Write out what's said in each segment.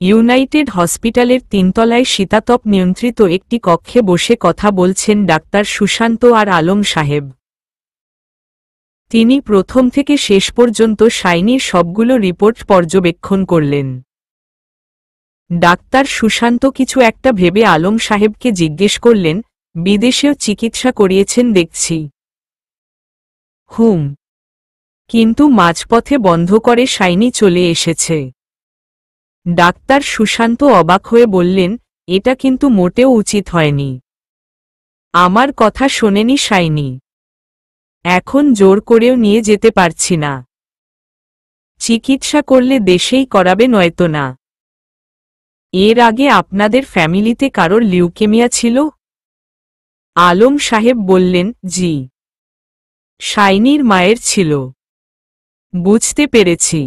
United হসপিটালের 3 তলায় শীতাতপ নিয়ন্ত্রিত একটি কক্ষে বসে কথা বলছেন ডাক্তার সুশান্ত আর আলম সাহেব। তিনি প্রথম থেকে শেষ পর্যন্ত শাইনির সবগুলো রিপোর্ট পর্যবেক্ষণ করলেন। ডাক্তার সুশান্ত কিছু একটা ভেবে আলম সাহেবকে জিজ্ঞেস করলেন, বিদেশেও চিকিৎসা করিয়েছেন দেখছি। কিন্তু মাঝপথে বন্ধ করে শাইনি চলে এসেছে। ডাক্তার সুশান্ত অবাক হয়ে বললেন, এটা কিন্তু মোটেও উচিত হয়নি। আমার কথা শোনেনি শাইনি। এখন জোর করেও নিয়ে যেতে পারছি না। চিকিৎসা করলে দেশেই করাবে, নয়তো না। এর আগে আপনাদের ফ্যামিলিতে কারোর লিউকেমিয়া ছিল? আলম সাহেব বললেন, জি, শাইনির মায়ের ছিল। বুঝতে পেরেছি।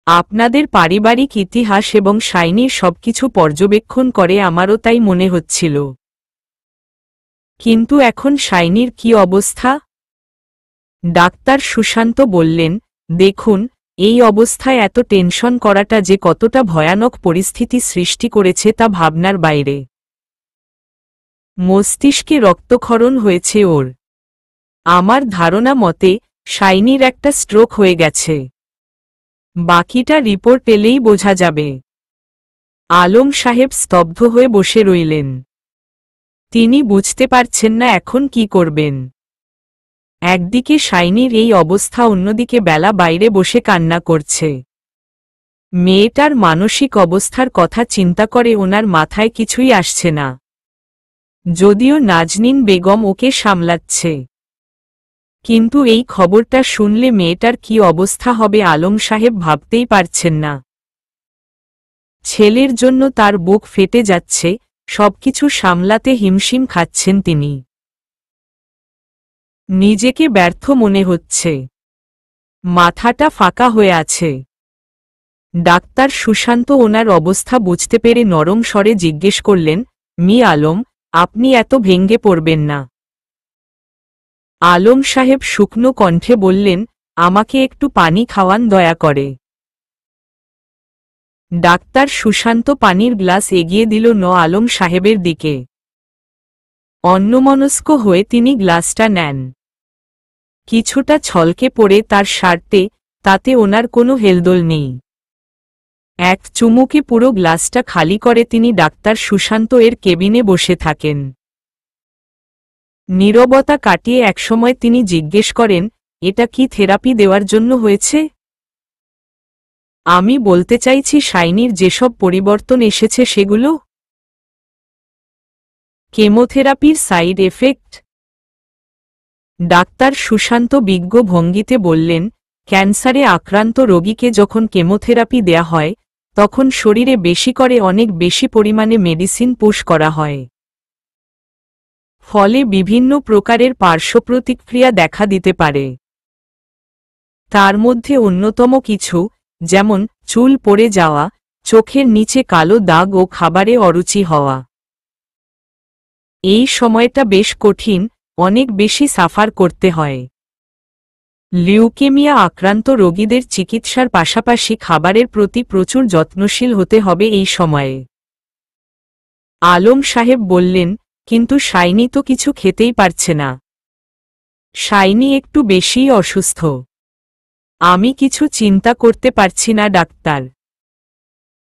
আপনাদের পারিবারিক ইতিহাস এবং শাইনির সবকিছু পর্যবেক্ষণ করে আমারও তাই মনে হচ্ছিল। কিন্তু এখন শাইনির কি অবস্থা? ডাক্তার সুশান্ত বললেন, দেখুন, এই অবস্থায় এত টেনশন করাটা যে কতটা ভয়ানক পরিস্থিতি সৃষ্টি করেছে তা ভাবনার বাইরে। মস্তিষ্কে রক্তক্ষরণ হয়েছে ওর। আমার ধারণা মতে শাইনির একটা স্ট্রোক হয়ে গেছে। বাকিটা রিপোর্ট এলেই বোঝা যাবে। আলম সাহেব স্তব্ধ হয়ে বসে রইলেন। তিনি বুঝতে পারছেন না এখন কি করবেন। একদিকে শাইনির এই অবস্থা, অন্যদিকে বেলা বাইরে বসে কান্না করছে। মেয়েটার মানসিক অবস্থার কথা চিন্তা করে ওনার মাথায় কিছুই আসছে না। যদিও নাজনীন বেগম ওকে সামলাচ্ছে, কিন্তু এই খবরটা শুনলে মেয়েটার কি অবস্থা হবে আলম সাহেব ভাবতেই পারছেন না। ছেলের জন্য তার বুক ফেটে যাচ্ছে, সবকিছু সামলাতে হিমশিম খাচ্ছেন তিনি। নিজেকে ব্যর্থ মনে হচ্ছে। মাথাটা ফাঁকা হয়ে আছে। ডাক্তার সুশান্ত ওনার অবস্থা বুঝতে পেরে নরম স্বরে জিজ্ঞেস করলেন, মি আলম, আপনি এত ভেঙ্গে পড়বেন না। আলম সাহেব শুকনো কণ্ঠে বললেন, আমাকে একটু পানি খাওয়ান দয়া করে। ডাক্তার সুশান্ত পানির গ্লাস এগিয়ে দিল আলম সাহেবের দিকে। অন্যমনস্ক হয়ে তিনি গ্লাসটা নেন। কিছুটা ছলকে পড়ে তার শার্টে, তাতে ওনার কোনো হেলদোল নেই। এক চুমুকে পুরো গ্লাসটা খালি করে তিনি ডাক্তার সুশান্ত এর কেবিনে বসে থাকেন। নীরবতা কাটিয়ে একসময় তিনি জিজ্ঞেস করেন, এটা কি থেরাপি দেওয়ার জন্য হয়েছে? আমি বলতে চাইছি শাইনির যেসব পরিবর্তন এসেছে সেগুলো কেমোথেরাপির সাইড এফেক্ট। ডাক্তার সুশান্ত বিজ্ঞ ভঙ্গিতে বললেন, ক্যান্সারে আক্রান্ত রোগীকে যখন কেমোথেরাপি দেয়া হয় তখন শরীরে বেশি করে অনেক বেশি পরিমাণে মেডিসিন পুশ করা হয়। ফলে বিভিন্ন প্রকারের পার্শ্বপ্রতিক্রিয়া দেখা দিতে পারে। তার মধ্যে অন্যতম কিছু, যেমন চুল পড়ে যাওয়া, চোখের নিচে কালো দাগ ও খাবারে অরুচি হওয়া। এই সময়টা বেশ কঠিন, অনেক বেশি সাফার করতে হয়। লিউকেমিয়া আক্রান্ত রোগীদের চিকিৎসার পাশাপাশি খাবারের প্রতি প্রচুর যত্নশীল হতে হবে এই সময়ে। আলম সাহেব বললেন, কিন্তু শাইনি তো কিছু খেতেই পারছে না। শাইনি একটু বেশিই অসুস্থ। আমি কিছু চিন্তা করতে পারছি না ডাক্তার।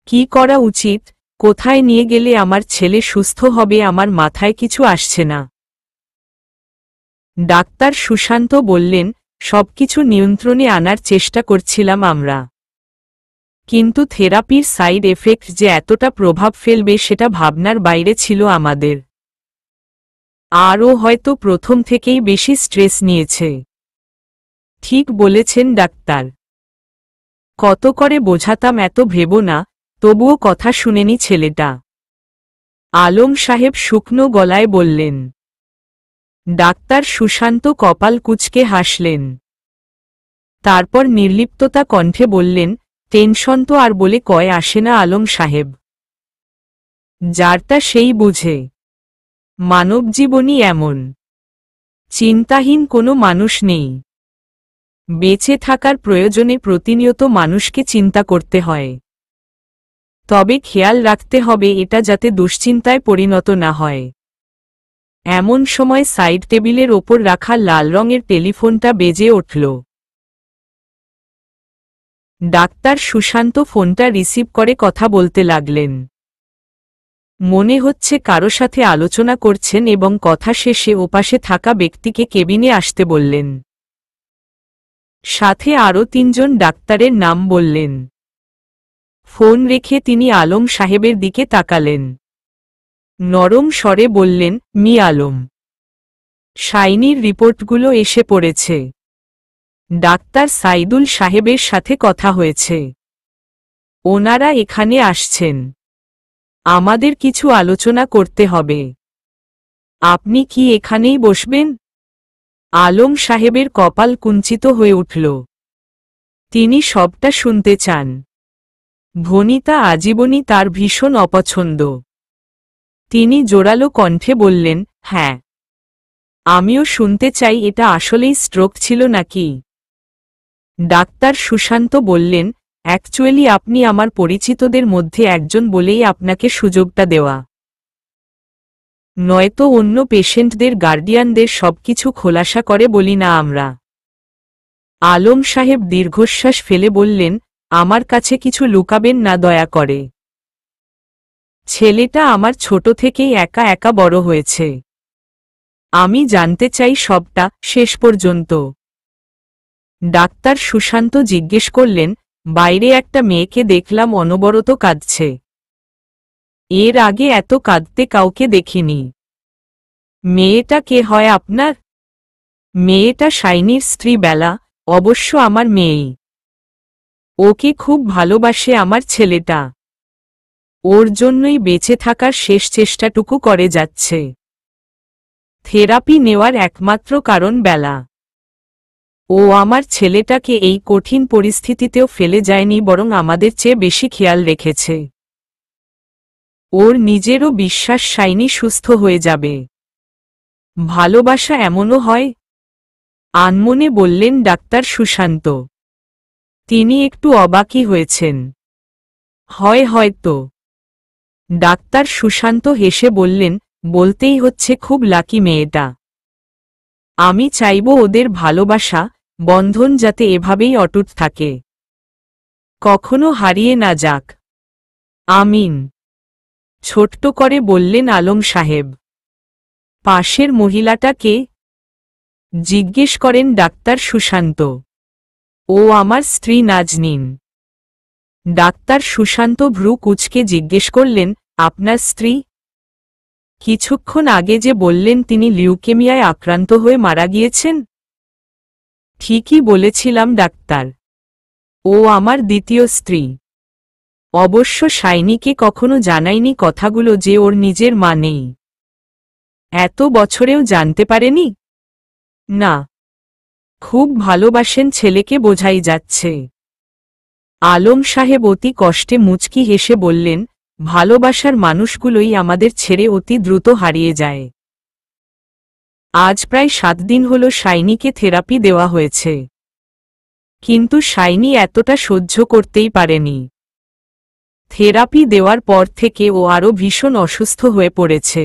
কি করা উচিত, কোথায় নিয়ে গেলে আমার ছেলে সুস্থ হবে আমার মাথায় কিছু আসছে না। ডাক্তার সুশান্ত বললেন, সবকিছু নিয়ন্ত্রণে আনার চেষ্টা করছিলাম আমরা, কিন্তু থেরাপির সাইড এফেক্ট যে এতটা প্রভাব ফেলবে সেটা ভাবনার বাইরে ছিল আমাদের। আরও হয়তো প্রথম থেকেই বেশি স্ট্রেস নিয়েছে। ঠিক বলেছেন ডাক্তার। কত করে বোঝাতাম এত ভেবো না, তবুও কথা শুনেনি ছেলেটা। আলম সাহেব শুকনো গলায় বললেন। ডাক্তার সুশান্ত কপাল কুঁচকে হাসলেন। তারপর নির্লিপ্ততা কণ্ঠে বললেন, টেনশন তো আর বলে কয় আসে না আলম সাহেব। যারটা সেই বুঝে। মানবজীবনই এমন। চিন্তাহীন কোনো মানুষ নেই। বেঁচে থাকার প্রয়োজনে প্রতিনিয়ত মানুষকে চিন্তা করতে হয়। তবে খেয়াল রাখতে হবে এটা যাতে দুশ্চিন্তায় পরিণত না হয়। এমন সময় সাইড টেবিলের ওপর রাখা লাল রঙের টেলিফোনটা বেজে উঠল। ডাক্তার সুশান্ত ফোনটা রিসিভ করে কথা বলতে লাগলেন। মনে হচ্ছে কারো সাথে আলোচনা করছেন এবং কথা শেষে ওপাশে থাকা ব্যক্তিকে কেবিনে আসতে বললেন। সাথে আরও 3 জন ডাক্তারের নাম বললেন। ফোন রেখে তিনি আলম সাহেবের দিকে তাকালেন। নরম স্বরে বললেন, মি আলম, শাইনির রিপোর্টগুলো এসে পড়েছে। ডাক্তার সাইদুল সাহেবের সাথে কথা হয়েছে। ওনারা এখানে আসছেন। আমাদের কিছু আলোচনা করতে হবে। আপনি কি এখানেই বসবেন? আলম সাহেবের কপাল কুঞ্চিত হয়ে উঠল। তিনি সবটা শুনতে চান। ভনিতা আজীবনই তার ভীষণ অপছন্দ। তিনি জোরালো কণ্ঠে বললেন, হ্যাঁ, আমিও শুনতে চাই এটা আসলেই স্ট্রোক ছিল নাকি। ডাক্তার সুশান্ত বললেন, অ্যাকচুয়ালি আপনি আমার পরিচিতদের মধ্যে একজন বলেই আপনাকে সুযোগটা দেওয়া। নয়তো অন্য পেশেন্টদের গার্ডিয়ানদের সবকিছু খোলাসা করে বলি না আমরা। আলম সাহেব দীর্ঘশ্বাস ফেলে বললেন, আমার কাছে কিছু লুকাবেন না দয়া করে। ছেলেটা আমার ছোট থেকেই একা একা বড় হয়েছে। আমি জানতে চাই সবটা, শেষ পর্যন্ত। ডাক্তার সুশান্ত জিজ্ঞেস করলেন, বাইরে একটা মেয়েকে দেখলাম অনবরত কাঁদছে। এর আগে এত কাঁদতে কাউকে দেখিনি। মেয়েটা কে হয় আপনার? মেয়েটা শাইনির স্ত্রী বেলা, অবশ্য আমার মেয়েই। ওকে খুব ভালোবাসে আমার ছেলেটা। ওর জন্যই বেঁচে থাকার শেষ চেষ্টাটুকু করে যাচ্ছে। থেরাপি নেওয়ার একমাত্র কারণ বেলা। ও আমার ছেলেটাকে এই কঠিন পরিস্থিতিতেও ফেলে যায়নি, বরং আমাদের চেয়ে বেশি খেয়াল রেখেছে। ওর নিজেরও বিশ্বাস শাইনি সুস্থ হয়ে যাবে। ভালোবাসা এমনও হয়? আনমনে বললেন ডাক্তার সুশান্ত। তিনি একটু অবাকই হয়েছেন। হয় হয়তো। ডাক্তার সুশান্ত হেসে বললেন, বলতেই হচ্ছে খুব লাকি মেয়েটা। আমি চাইব ওদের ভালোবাসা বন্ধন যাতে এভাবেই অটুট থাকে, কখনো হারিয়ে না যাক। আমিন। ছোট্ট করে বললেন আলম সাহেব। পাশের মহিলাটা কে? জিজ্ঞেস করেন ডাক্তার সুশান্ত। ও আমার স্ত্রী নাজনীন। ডাক্তার সুশান্ত ভ্রু কুঁচকে জিজ্ঞেস করলেন, আপনার স্ত্রী? কিছুক্ষণ আগে যে বললেন তিনি লিউকেমিয়ায় আক্রান্ত হয়ে মারা গিয়েছেন। ঠিকই বলেছিলাম ডাক্তার। ও আমার দ্বিতীয় স্ত্রী। অবশ্য শাইনিকে কখনো জানাইনি কথাগুলো যে ওর নিজের মা নেই। এত বছরেও জানতে পারেনি? না। খুব ভালোবাসেন ছেলেকে বোঝাই যাচ্ছে। আলম সাহেব অতি কষ্টে মুচকি হেসে বললেন, ভালোবাসার মানুষগুলোই আমাদের ছেড়ে অতি দ্রুত হারিয়ে যায়। আজ প্রায় 7 দিন হল শাইনিকে থেরাপি দেওয়া হয়েছে। কিন্তু শাইনি এতটা সহ্য করতেই পারেনি। থেরাপি দেওয়ার পর থেকে ও আরও ভীষণ অসুস্থ হয়ে পড়েছে।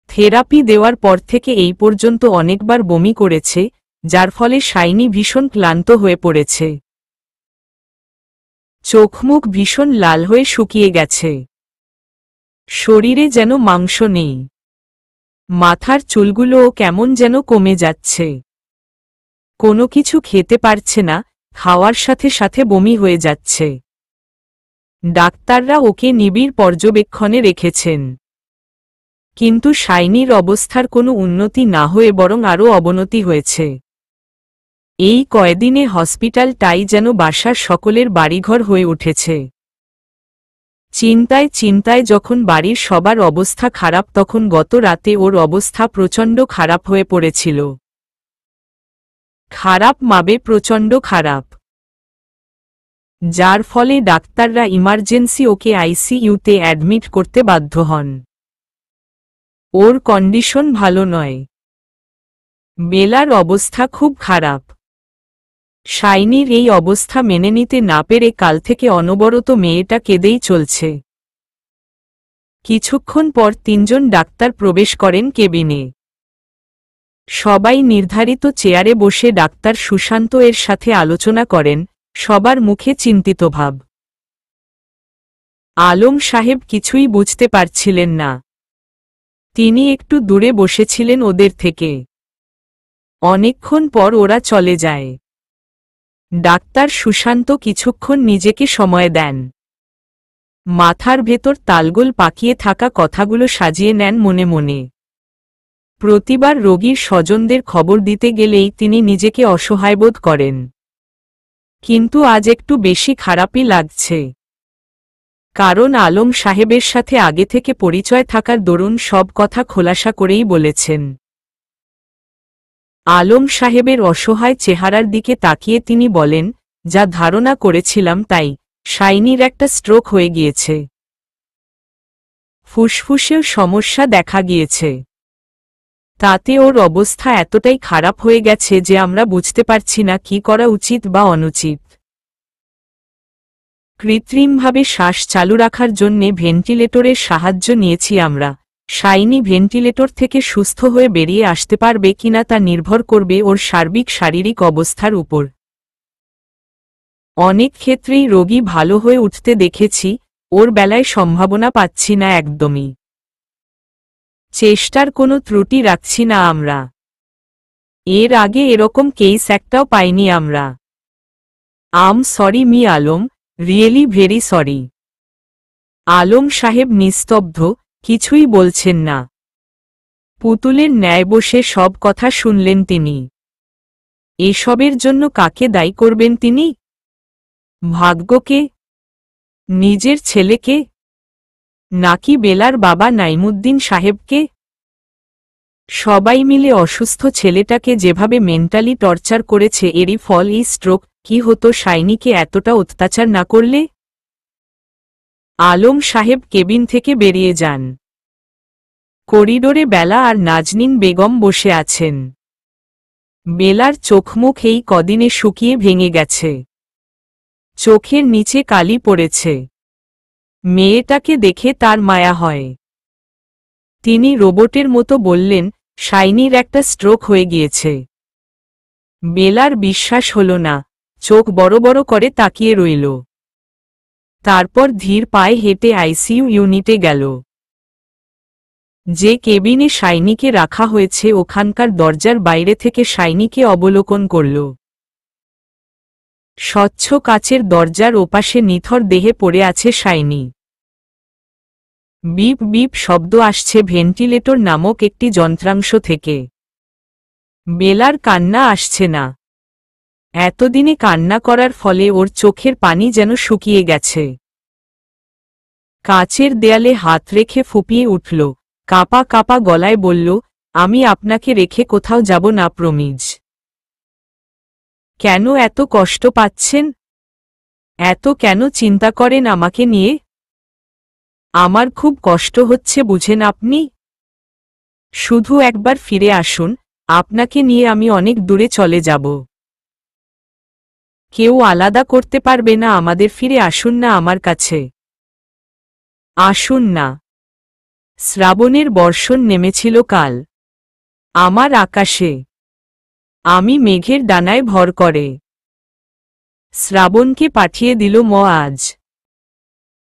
থেরাপি দেওয়ার পর থেকে এই পর্যন্ত অনেকবার বমি করেছে, যার ফলে শাইনি ভীষণ ক্লান্ত হয়ে পড়েছে। চোখমুখ ভীষণ লাল হয়ে শুকিয়ে গেছে। শরীরে যেন মাংস নেই। মাথার চুলগুলোও কেমন যেন কমে যাচ্ছে। কোনো কিছু খেতে পারছে না, খাওয়ার সাথে সাথে বমি হয়ে যাচ্ছে। ডাক্তাররা ওকে নিবিড় পর্যবেক্ষণে রেখেছেন। কিন্তু শাইনির অবস্থার কোনো উন্নতি না হয়ে বরং আরও অবনতি হয়েছে। এই কয়দিনে হসপিটালটাই যেন বাসার সকলের বাড়িঘর হয়ে উঠেছে। চিন্তায় চিন্তায় যখন বাড়ির সবার অবস্থা খারাপ, তখন গত রাতে ওর অবস্থা প্রচণ্ড খারাপ হয়ে পড়েছিল। খারাপ মাবে প্রচণ্ড খারাপ। যার ফলে ডাক্তাররা ইমার্জেন্সি ওকে আইসিইউতে অ্যাডমিট করতে বাধ্য হন। ওর কন্ডিশন ভালো নয়। বেলার অবস্থা খুব খারাপ। শাইনির এই অবস্থা মেনে নিতে না পেরে কাল থেকে অনবরত মেয়েটা কেঁদেই চলছে। কিছুক্ষণ পর 3 জন ডাক্তার প্রবেশ করেন কেবিনে। সবাই নির্ধারিত চেয়ারে বসে ডাক্তার সুশান্ত এর সাথে আলোচনা করেন, সবার মুখে চিন্তিত ভাব। আলম সাহেব কিছুই বুঝতে পারছিলেন না। তিনি একটু দূরে বসেছিলেন ওদের থেকে। অনেকক্ষণ পর ওরা চলে যায়। ডাক্তার সুশান্ত কিছুক্ষণ নিজেকে সময় দেন। মাথার ভেতর তালগোল পাকিয়ে থাকা কথাগুলো সাজিয়ে নেন মনে মনে। প্রতিবার রোগীর স্বজনদের খবর দিতে গেলেই তিনি নিজেকে অসহায় বোধ করেন। কিন্তু আজ একটু বেশি খারাপই লাগছে। কারণ আলম সাহেবের সাথে আগে থেকে পরিচয় থাকার দরুন সব কথা খোলাসা করেই বলেছেন। আলম সাহেবের অসহায় চেহারার দিকে তাকিয়ে তিনি বলেন, যা ধারণা করেছিলাম তাই, শাইনির একটা স্ট্রোক হয়ে গিয়েছে। ফুসফুসেও সমস্যা দেখা গিয়েছে। তাতে ওর অবস্থা এতটাই খারাপ হয়ে গেছে যে আমরা বুঝতে পারছি না কি করা উচিত বা অনুচিত। কৃত্রিমভাবে শ্বাস চালু রাখার জন্যে ভেন্টিলেটরের সাহায্য নিয়েছি আমরা। শাইনি ভেন্টিলেটর থেকে সুস্থ হয়ে বেরিয়ে আসতে পারবে কিনা তা নির্ভর করবে ওর সার্বিক শারীরিক অবস্থার উপর। অনেক ক্ষেত্রেই রোগী ভালো হয়ে উঠতে দেখেছি, ওর বেলায় সম্ভাবনা পাচ্ছি না একদমই। চেষ্টার কোনো ত্রুটি রাখছি না আমরা। এর আগে এরকম কেস একটাও পাইনি আমরা। Sorry me Alam, really very sorry. Alam সাহেব নিস্তব্ধ, কিছুই বলছেন না। পুতুলের ন্যায় বসে সব কথা শুনলেন তিনি। এসবের জন্য কাকে দায়ী করবেন তিনি? ভাগ্যকে? নিজের ছেলেকে? নাকি বেলার বাবা নাইমুদ্দিন সাহেবকে? সবাই মিলে অসুস্থ ছেলেটাকে যেভাবে মেন্টালি টর্চার করেছে এরই ফল এই স্ট্রোক। কি হতো শাইনিকে এতটা অত্যাচার না করলে? আলম সাহেব কেবিন থেকে বেরিয়ে যান। করিডোরে বেলা আর নাজনীন বেগম বসে আছেন। বেলার চোখমুখ এই কদিনে শুকিয়ে ভেঙে গেছে। চোখের নিচে কালি পড়েছে। মেয়েটাকে দেখে তার মায়া হয়। তিনি রোবটের মতো বললেন, শাইনির একটা স্ট্রোক হয়ে গিয়েছে। বেলার বিশ্বাস হল না, চোখ বড় বড় করে তাকিয়ে রইল। তারপর ধীর পায়ে হেঁটে আইসিইউ ইউনিটে গেল। যে কেবিনে শাইনিকে রাখা হয়েছে ওখানকার দরজার বাইরে থেকে শাইনিকে অবলোকন করল। স্বচ্ছ কাচের দরজার ওপাশে নিথর দেহে পড়ে আছে শাইনি। বিপ বিপ শব্দ আসছে ভেন্টিলেটর নামক একটি যন্ত্রাংশ থেকে। বেলার কান্না আসছে না। এতদিনে কান্না করার ফলে ওর চোখের পানি যেন শুকিয়ে গেছে। কাচের দেয়ালে হাত রেখে ফুপিয়ে উঠল, কাঁপা কাঁপা গলায় বলল, আমি আপনাকে রেখে কোথাও যাব না প্রমিজ। কেন এত কষ্ট পাচ্ছেন? এত কেন চিন্তা করেন আমাকে নিয়ে? আমার খুব কষ্ট হচ্ছে বুঝেন আপনি। শুধু একবার ফিরে আসুন, আপনাকে নিয়ে আমি অনেক দূরে চলে যাব। কেউ আলাদা করতে পারবে না আমাদের। ফিরে আসুন না আমার কাছে। আসুন না। শ্রাবণের বর্ষণ নেমেছিল কাল আমার আকাশে। আমি মেঘের ডানায় ভর করে শ্রাবণকে পাঠিয়ে দিল আজ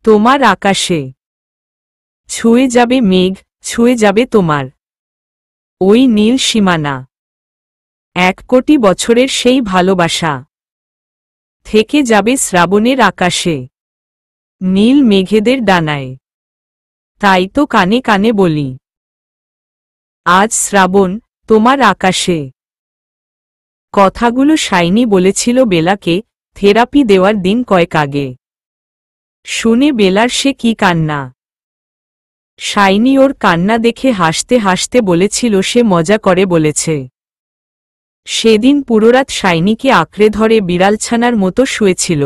তোমার আকাশে। ছুঁয়ে যাবে মেঘ, ছুঁয়ে যাবে তোমার ওই নীল সীমানা। 1 কোটি বছরের সেই ভালোবাসা থেকে যাবে শ্রাবণের আকাশে, নীল মেঘেদের ডানায়। তাই তো কানে কানে বলি, আজ শ্রাবণ তোমার আকাশে। কথাগুলো শাইনি বলেছিল বেলাকে থেরাপি দেওয়ার দিন কয়েক আগে। শুনে বেলার সে কি কান্না। শাইনি ওর কান্না দেখে হাসতে হাসতে বলেছিল সে মজা করে বলেছে। সেদিন পুরোরাত শাইনিকে আঁকড়ে ধরে বিড়ালছানার মতো শুয়েছিল।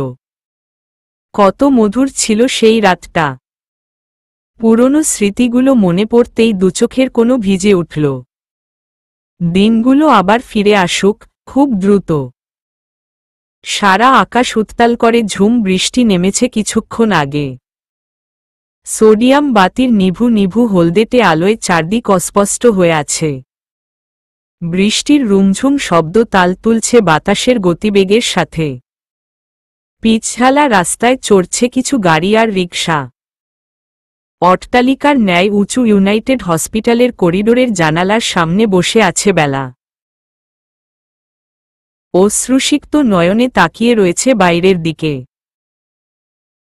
কত মধুর ছিল সেই রাতটা। পুরনো স্মৃতিগুলো মনে পড়তেই দুচোখের কোনো ভিজে উঠল। দিনগুলো আবার ফিরে আসুক, খুব দ্রুত। সারা আকাশ উত্তাল করে ঝুম বৃষ্টি নেমেছে কিছুক্ষণ আগে। সোডিয়াম বাতির নিভু নিভু হলদেটে আলোয় চারদিক অস্পষ্ট হয়ে আছে। বৃষ্টির রুমঝুম শব্দ তাল তুলছে বাতাসের গতিবেগের সাথে। পিচঢালা রাস্তায় চড়ছে কিছু গাড়ি আর রিকশা। অট্টালিকার ন্যায় উঁচু ইউনাইটেড হসপিটালের করিডোরের জানালার সামনে বসে আছে বেলা। অশ্রুসিক্ত নয়নে তাকিয়ে রয়েছে বাইরের দিকে।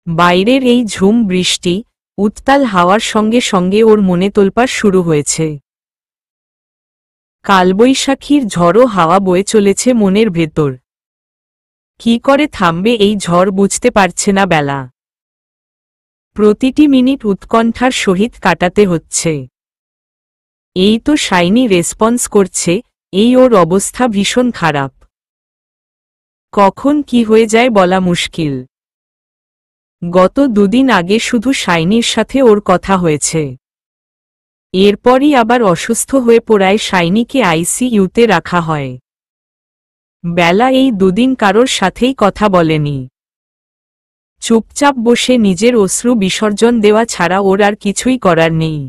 বাইরের এই ঝুম বৃষ্টি, উত্তাল হাওয়ার সঙ্গে সঙ্গে ওর মনে তোলপাড় শুরু হয়েছে। কালবৈশাখীর ঝড়ো হাওয়া বয়ে চলেছে মনের ভেতর। কি করে থামবে এই ঝড় বুঝতে পারছে না বেলা। প্রতিটি মিনিট উৎকণ্ঠার সহিত কাটাতে হচ্ছে। এই তো শাইনি রেসপন্স করছে, এই ওর অবস্থা ভীষণ খারাপ। কখন কি হয়ে যায় বলা মুশকিল। গত দুদিন আগে শুধু শাইনির সাথে ওর কথা হয়েছে। এরপরই আবার অসুস্থ হয়ে পড়ায় শাইনিকে আইসিইউতে রাখা হয়। বেলা এই দুদিন কারোর সাথেই কথা বলেনি। চুপচাপ বসে নিজের অশ্রু বিসর্জন দেওয়া ছাড়া ওর আর কিছুই করার নেই।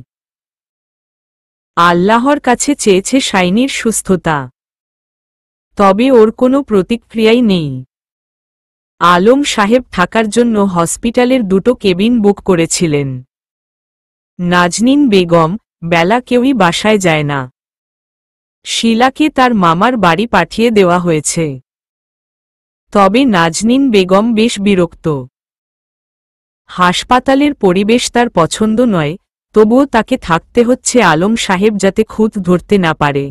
আল্লাহর কাছে চেয়েছে শাইনির সুস্থতা। তবে ওর কোনো প্রতিক্রিয়াই নেই। আলম সাহেব থাকার জন্য হসপিটালের দুটো কেবিন বুক করেছিলেন। নাজনীন বেগম, বেলা কেউই বাসায় যায় না। শিলাকে তার মামার বাড়ি পাঠিয়ে দেওয়া হয়েছে। তবে নাজনীন বেগম বেশ বিরক্ত। হাসপাতালের পরিবেশ তার পছন্দ নয়, তবুও তাকে থাকতে হচ্ছে আলম সাহেব যাতে খুঁত ধরতে না পারে।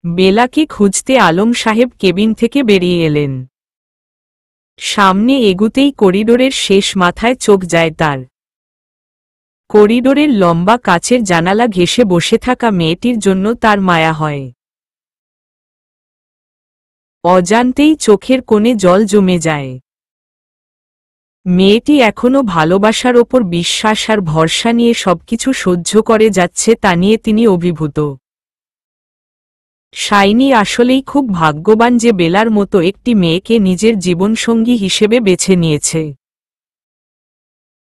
বেলাকে খুঁজতে আলম সাহেব কেবিন থেকে বেরিয়ে এলেন। সামনে এগুতেই করিডোরের শেষ মাথায় চোখ যায় তার। করিডোরের লম্বা কাচের জানালা ঘেঁষে বসে থাকা মেয়েটির জন্য তার মায়া হয়। অজান্তেই চোখের কোণে জল জমে যায়। মেয়েটি এখনো ভালোবাসার ওপর বিশ্বাস আর ভরসা নিয়ে সবকিছু সহ্য করে যাচ্ছে তা নিয়ে তিনি অভিভূত। শাইনি আসলেই খুব ভাগ্যবান যে বেলার মতো একটি মেয়েকে নিজের জীবনসঙ্গী হিসেবে বেছে নিয়েছে।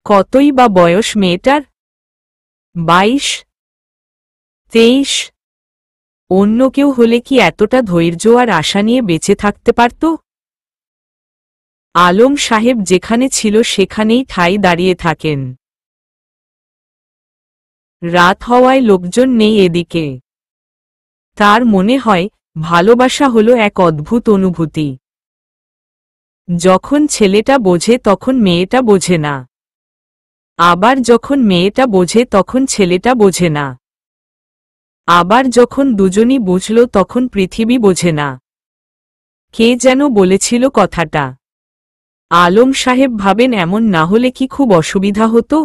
কতই বা বয়স মেয়েটার? 22, 23? অন্য কেউ হলে কি এতটা ধৈর্য আর আশা নিয়ে বেঁচে থাকতে পারত? আলম সাহেব যেখানে ছিল সেখানেই ঠাই দাঁড়িয়ে থাকেন। রাত হওয়ায় লোকজন নেই এদিকে। তার মনে হয় ভালোবাসা হলো এক অদ্ভুত অনুভূতি। যখন ছেলেটা বোঝে তখন মেয়েটা বোঝে না। আবার যখন মেয়েটা বোঝে তখন ছেলেটা বোঝে না। আবার যখন দুজনই বুঝল তখন পৃথিবী বোঝে না। কে যেন বলেছিল কথাটা। আলম সাহেব ভাবেন এমন না হলে কি খুব অসুবিধা হতো?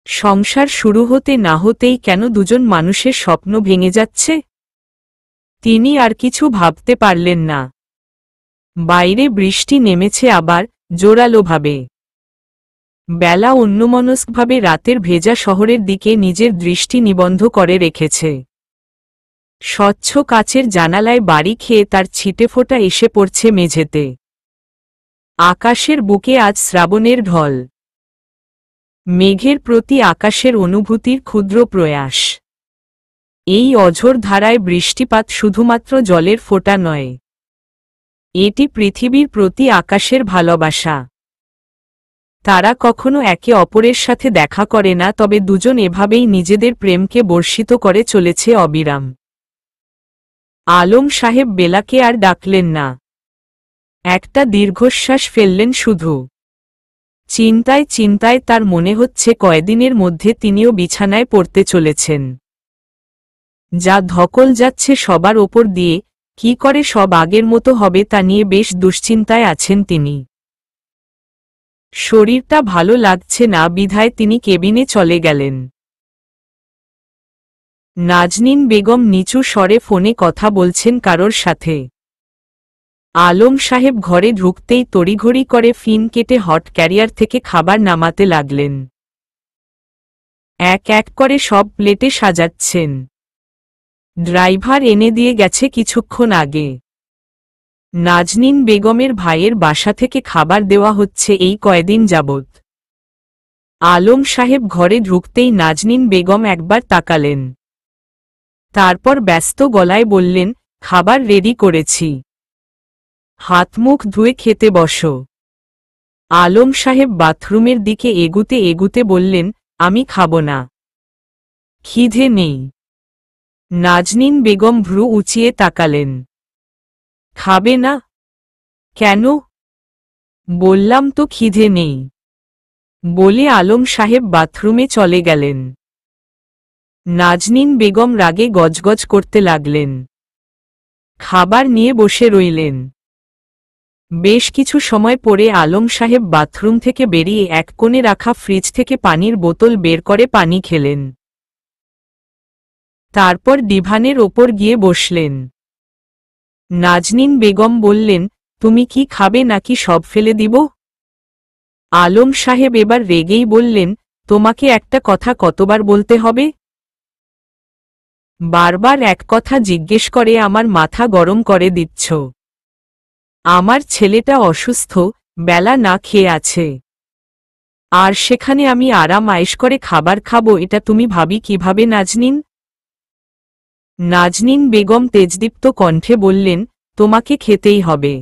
সংসার শুরু হতে না হতেই কেন দুজন মানুষের স্বপ্ন ভেঙে যাচ্ছে? তিনি আর কিছু ভাবতে পারলেন না। বাইরে বৃষ্টি নেমেছে আবার, জোরালোভাবে। বেলা অন্যমনস্কভাবে রাতের ভেজা শহরের দিকে নিজের দৃষ্টি নিবন্ধ করে রেখেছে। স্বচ্ছ কাচের জানালায় বাড়ি খেয়ে তার ছিটেফোঁটা এসে পড়ছে মেঝেতে। আকাশের বুকে আজ শ্রাবণের ঢল। মেঘের প্রতি আকাশের অনুভূতির ক্ষুদ্র প্রয়াস। এই অঝোর ধারায় বৃষ্টিপাত শুধুমাত্র জলের ফোঁটা নয়, এটি পৃথিবীর প্রতি আকাশের ভালোবাসা। তারা কখনো একে অপরের সাথে দেখা করে না, তবে দুজন এভাবেই নিজেদের প্রেমকে বর্ষিত করে চলেছে অবিরাম। আলম সাহেব বেলাকে আর ডাকলেন না। একটা দীর্ঘশ্বাস ফেললেন শুধু। চিন্তায় চিন্তায় তার মনে হচ্ছে কয়েকদিনের মধ্যে তিনিও বিছানায় পড়তে চলেছেন। যা ধকল যাচ্ছে সবার ওপর দিয়ে, কি করে সব আগের মতো হবে তা নিয়ে বেশ দুশ্চিন্তায় আছেন তিনি। শরীরটা ভালো লাগছে না বিধায় তিনি কেবিনে চলে গেলেন। নাজনীন বেগম নিচু স্বরে ফোনে কথা বলছেন কারোর সাথে। আলম সাহেব ঘরে ঢুকতেই তড়িঘড়ি করে ফিন কেটে হট ক্যারিয়ার থেকে খাবার নামাতে লাগলেন। এক এক করে সব প্লেটে সাজাচ্ছেন। ড্রাইভার এনে দিয়ে গেছে কিছুক্ষণ আগে। নাজনীন বেগমের ভাইয়ের বাসা থেকে খাবার দেওয়া হচ্ছে এই কয়দিন যাবৎ। আলম সাহেব ঘরে ঢুকতেই নাজনীন বেগম একবার তাকালেন। তারপর ব্যস্ত গলায় বললেন, খাবার রেডি করেছি, হাত মুখ ধুয়ে খেতে বসো। আলম সাহেব বাথরুমের দিকে এগুতে এগুতে বললেন, আমি খাব না, খিদে নেই। নাজনীন বেগম ভ্রু উঁচিয়ে তাকালেন। খাবে না? কেন? বললাম তো খিদে নেই, বলে আলম সাহেব বাথরুমে চলে গেলেন। নাজনীন বেগম রাগে গজগজ করতে লাগলেন। খাবার নিয়ে বসে রইলেন। বেশ কিছু সময় পরে আলম সাহেব বাথরুম থেকে বেরিয়ে এক কোণে রাখা ফ্রিজ থেকে পানির বোতল বের করে পানি খেলেন। তারপর ডিভানের ওপর গিয়ে বসলেন। নাজনীন বেগম বললেন, তুমি কি খাবে নাকি সব ফেলে দিব? আলম সাহেব এবার রেগেই বললেন, তোমাকে একটা কথা কতবার বলতে হবে? বারবার এক কথা জিজ্ঞেস করে আমার মাথা গরম করে দিচ্ছ। আমার ছেলেটা অসুস্থ, বেলা না খেয়ে আছে, আর সেখানে আমি আরাম আয়েশ করে খাবার খাবো, এটা তুমি ভাবি কিভাবে নাজনীন? নাজনীন বেগম তেজদীপ্ত কণ্ঠে বললেন, তোমাকে খেতেই হবে।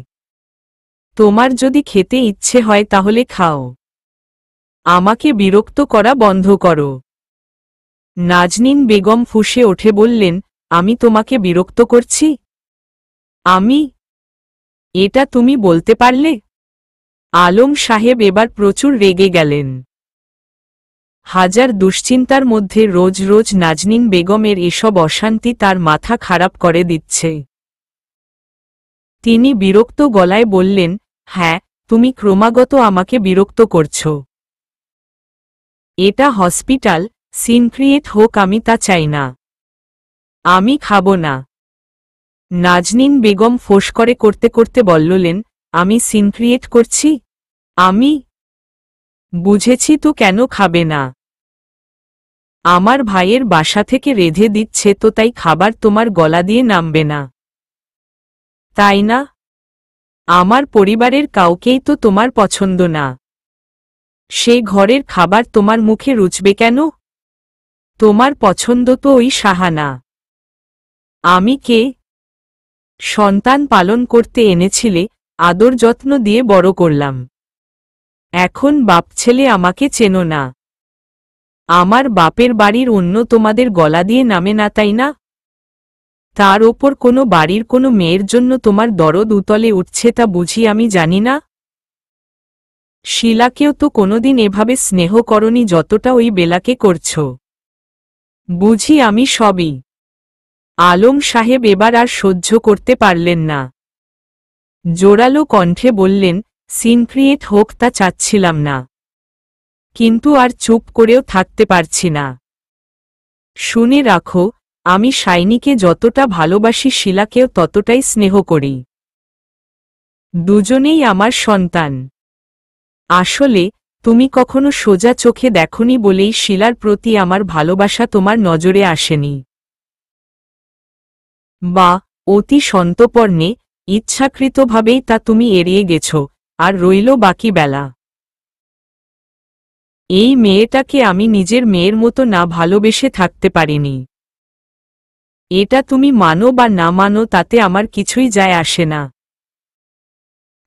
তোমার যদি খেতে ইচ্ছে হয় তাহলে খাও, আমাকে বিরক্ত করা বন্ধ করো। নাজনীন বেগম ফুঁসে ওঠে বললেন, আমি তোমাকে বিরক্ত করছি? আমি? এটা তুমি বলতে পারলে? আলম সাহেব এবার প্রচুর রেগে গেলেন। হাজার দুশ্চিন্তার মধ্যে রোজ রোজ নাজনীন বেগমের এসব অশান্তি তার মাথা খারাপ করে দিচ্ছে। তিনি বিরক্ত গলায় বললেন, হ্যাঁ, তুমি ক্রমাগত আমাকে বিরক্ত করছো। এটা হসপিটাল, সিন ক্রিয়েট হোক আমি তা চাই না। আমি খাবো না। নাজনীন বেগম ফোঁস করে করতে করতে বললেন, আমি সিন ক্রিয়েট করছি? আমি? বুঝেছি তো কেন খাবে না। আমার ভাইয়ের বাসা থেকে রেঁধে দিচ্ছে তো তাই খাবার তোমার গলা দিয়ে নামবে না, তাই না? আমার পরিবারের কাউকেই তো তোমার পছন্দ না, সে ঘরের খাবার তোমার মুখে রুচবে কেন? তোমার পছন্দ তো ওই সাহানা। আমি কে? সন্তান পালন করতে এনেছিলে, আদর যত্ন দিয়ে বড় করলাম, এখন বাপ ছেলে আমাকে চেনো না। আমার বাপের বাড়ির অন্য তোমাদের গলা দিয়ে নামে না, তাই না? তার ওপর কোনো বাড়ির কোনো মেয়ের জন্য তোমার দরদ উতলে উঠছে তা বুঝি আমি জানি না? শিলাকেও তো কোনোদিন এভাবে স্নেহ করনি যতটা ওই বেলাকে করছ। বুঝি আমি সবই। আলম সাহেব এবার আর সহ্য করতে পারলেন না। জোরালো কণ্ঠে বললেন, সিন ক্রিয়েট হোক তা চাচ্ছিলাম না, কিন্তু আর চুপ করেও থাকতে পারছি না। শুনে রাখো, আমি শাইনিকে যতটা ভালোবাসি শিলাকেও ততটাই স্নেহ করি। দুজনেই আমার সন্তান। আসলে তুমি কখনো সোজা চোখে দেখনি বলেই শিলার প্রতি আমার ভালোবাসা তোমার নজরে আসেনি, বা অতি সন্তর্পণে ইচ্ছাকৃতভাবেই তা তুমি এড়িয়ে গেছ, আর রইল বাকি বেলা। এই মেয়েটাকে আমি নিজের মেয়ের মতো না ভালোবেসে থাকতে পারিনি। এটা তুমি মানো বা না মানো তাতে আমার কিছুই যায় আসে না।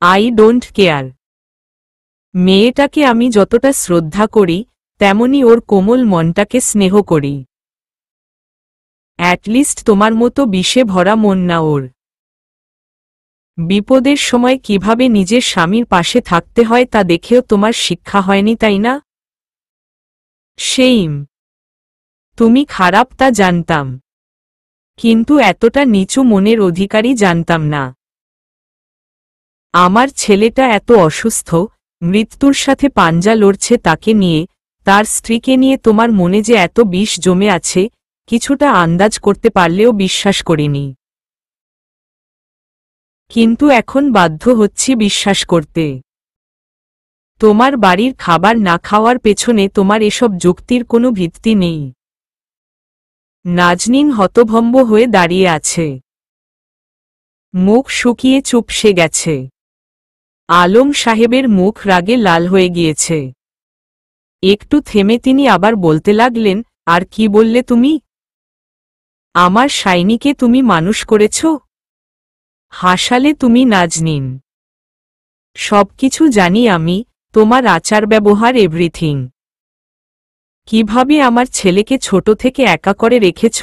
I don't care. মেয়েটাকে আমি যতটা শ্রদ্ধা করি তেমনি ওর কোমল মনটাকে স্নেহ করি। অ্যাটলিস্ট তোমার মতো বিষে ভরা মন না ওর। বিপদের সময় কিভাবে নিজের স্বামীর পাশে থাকতে হয় তা দেখেও তোমার শিক্ষা হয়নি, তাই না? সেইম। তুমি খারাপ তা জানতাম, কিন্তু এতটা নিচু মনের অধিকারী জানতাম না। আমার ছেলেটা এত অসুস্থ, মৃত্যুর সাথে পাঞ্জা লড়ছে তাকে নিয়ে, তার স্ত্রীকে নিয়ে তোমার মনে যে এত বিষ জমে আছে কিছুটা আন্দাজ করতে পারলেও বিশ্বাস করিনি। কিন্তু এখন বাধ্য হচ্ছি বিশ্বাস করতে। তোমার বাড়ির খাবার না খাওয়ার পেছনে তোমার এসব যুক্তির কোনো ভিত্তি নেই। নাজনীন হতভম্ব হয়ে দাঁড়িয়ে আছে। মুখ শুকিয়ে চুপসে গেছে। আলম সাহেবের মুখ রাগে লাল হয়ে গিয়েছে। একটু থেমে তিনি আবার বলতে লাগলেন, আর কি বললে তুমি? আমার শাইনিকে তুমি মানুষ করেছ? হাসালে তুমি নাজনীন। সবকিছু জানি আমি, তোমার আচার ব্যবহার এভরিথিং। কিভাবে আমার ছেলেকে ছোট থেকে একা করে রেখেছ,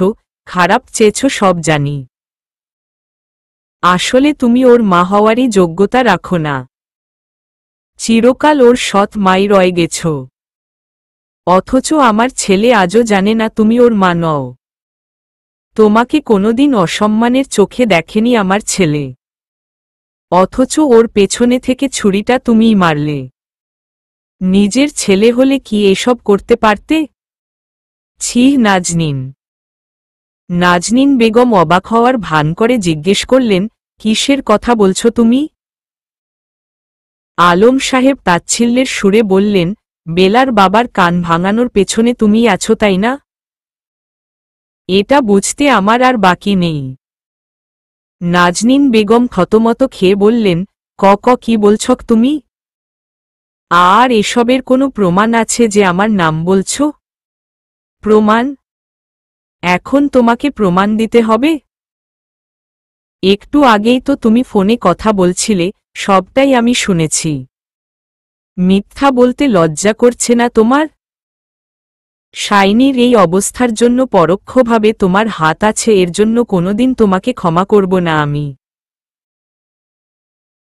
খারাপ চেয়েছ সব জানি। আসলে তুমি ওর মা হওয়ারই যোগ্যতা রাখো না। চিরকাল ওর সৎ মাই রয়ে গেছ। অথচ আমার ছেলে আজও জানে না তুমি ওর মা নও। তোমাকে কোনোদিন অসম্মানের চোখে দেখেনি আমার ছেলে। অথচ ওর পেছনে থেকে ছুরিটা তুমিই মারলে। নিজের ছেলে হলে কি এসব করতে পারতে? ছি নাজনীন। নাজনীন বেগম অবাক হওয়ার ভান করে জিজ্ঞেস করলেন, কিসের কথা বলছো তুমি? আলম সাহেব তাচ্ছিল্যের সুরে বললেন, বেলার বাবার কান ভাঙানোর পেছনে তুমিই আছো তাই না? এটা বুঝতে আমার আর বাকি নেই। নাজনীন বেগম থতমত খেয়ে বললেন, কি বলছ তুমি? আর এসবের কোনো প্রমাণ আছে যে আমার নাম বলছ? প্রমাণ? এখন তোমাকে প্রমাণ দিতে হবে? একটু আগেই তো তুমি ফোনে কথা বলছিলে, সবটাই আমি শুনেছি। মিথ্যা বলতে লজ্জা করছে না তোমার? শাইনির এই অবস্থার জন্য পরোক্ষভাবে তোমার হাত আছে, এর জন্য কোনোদিন তোমাকে ক্ষমা করব না আমি।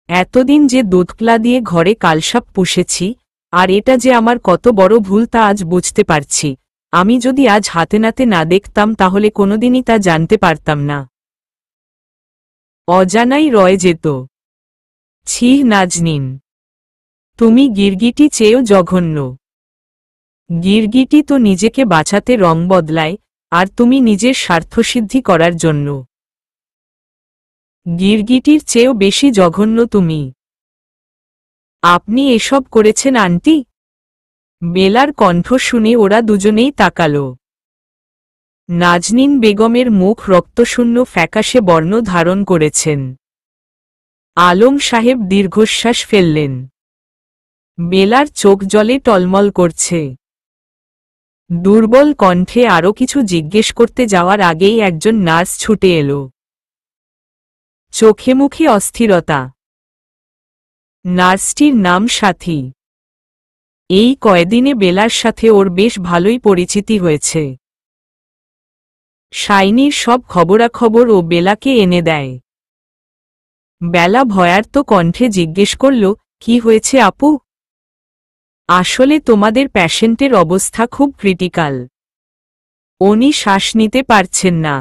এতদিন যে দুধকলা দিয়ে ঘরে কালসাপ পুষেছি, আর এটা যে আমার কত বড় ভুল তা আজ বুঝতে পারছি। আমি যদি আজ হাতে নাতে না দেখতাম তাহলে কোনোদিনই তা জানতে পারতাম না। অজানাই রয়ে যেত। ছি নাজনীন, তুমি গিরগিটি চেয়েও জঘন্য। গিরগিটি তো নিজেকে বাঁচাতে রং বদলায়, আর তুমি নিজের স্বার্থসিদ্ধি করার জন্য। গিরগিটির চেয়েও বেশি জঘন্য তুমি। আপনি এসব করেছেন আন্টি? বেলার কণ্ঠ শুনে ওরা দুজনেই তাকাল। নাজনীন বেগমের মুখ রক্তশূন্য ফ্যাকাশে বর্ণ ধারণ করেছেন। আলম সাহেব দীর্ঘশ্বাস ফেললেন। বেলার চোখ জলে টলমল করছে। দুর্বল কণ্ঠে আরও কিছু জিজ্ঞেস করতে যাওয়ার আগেই একজন নার্স ছুটে এলো। চোখে মুখে অস্থিরতা। নার্সটির নাম সাথী। এই কয়দিনে বেলার সাথে ওর বেশ ভালোই পরিচিতি হয়েছে। শাইনির সব খবরাখবর ও বেলাকে এনে দেয়। বেলা ভয়ার্ত কণ্ঠে জিজ্ঞেস করল, কি হয়েছে আপু? আসলে তোমাদের প্যাশেন্টের অবস্থা খুব ক্রিটিক্যাল। উনি শ্বাস নিতে পারছেন না।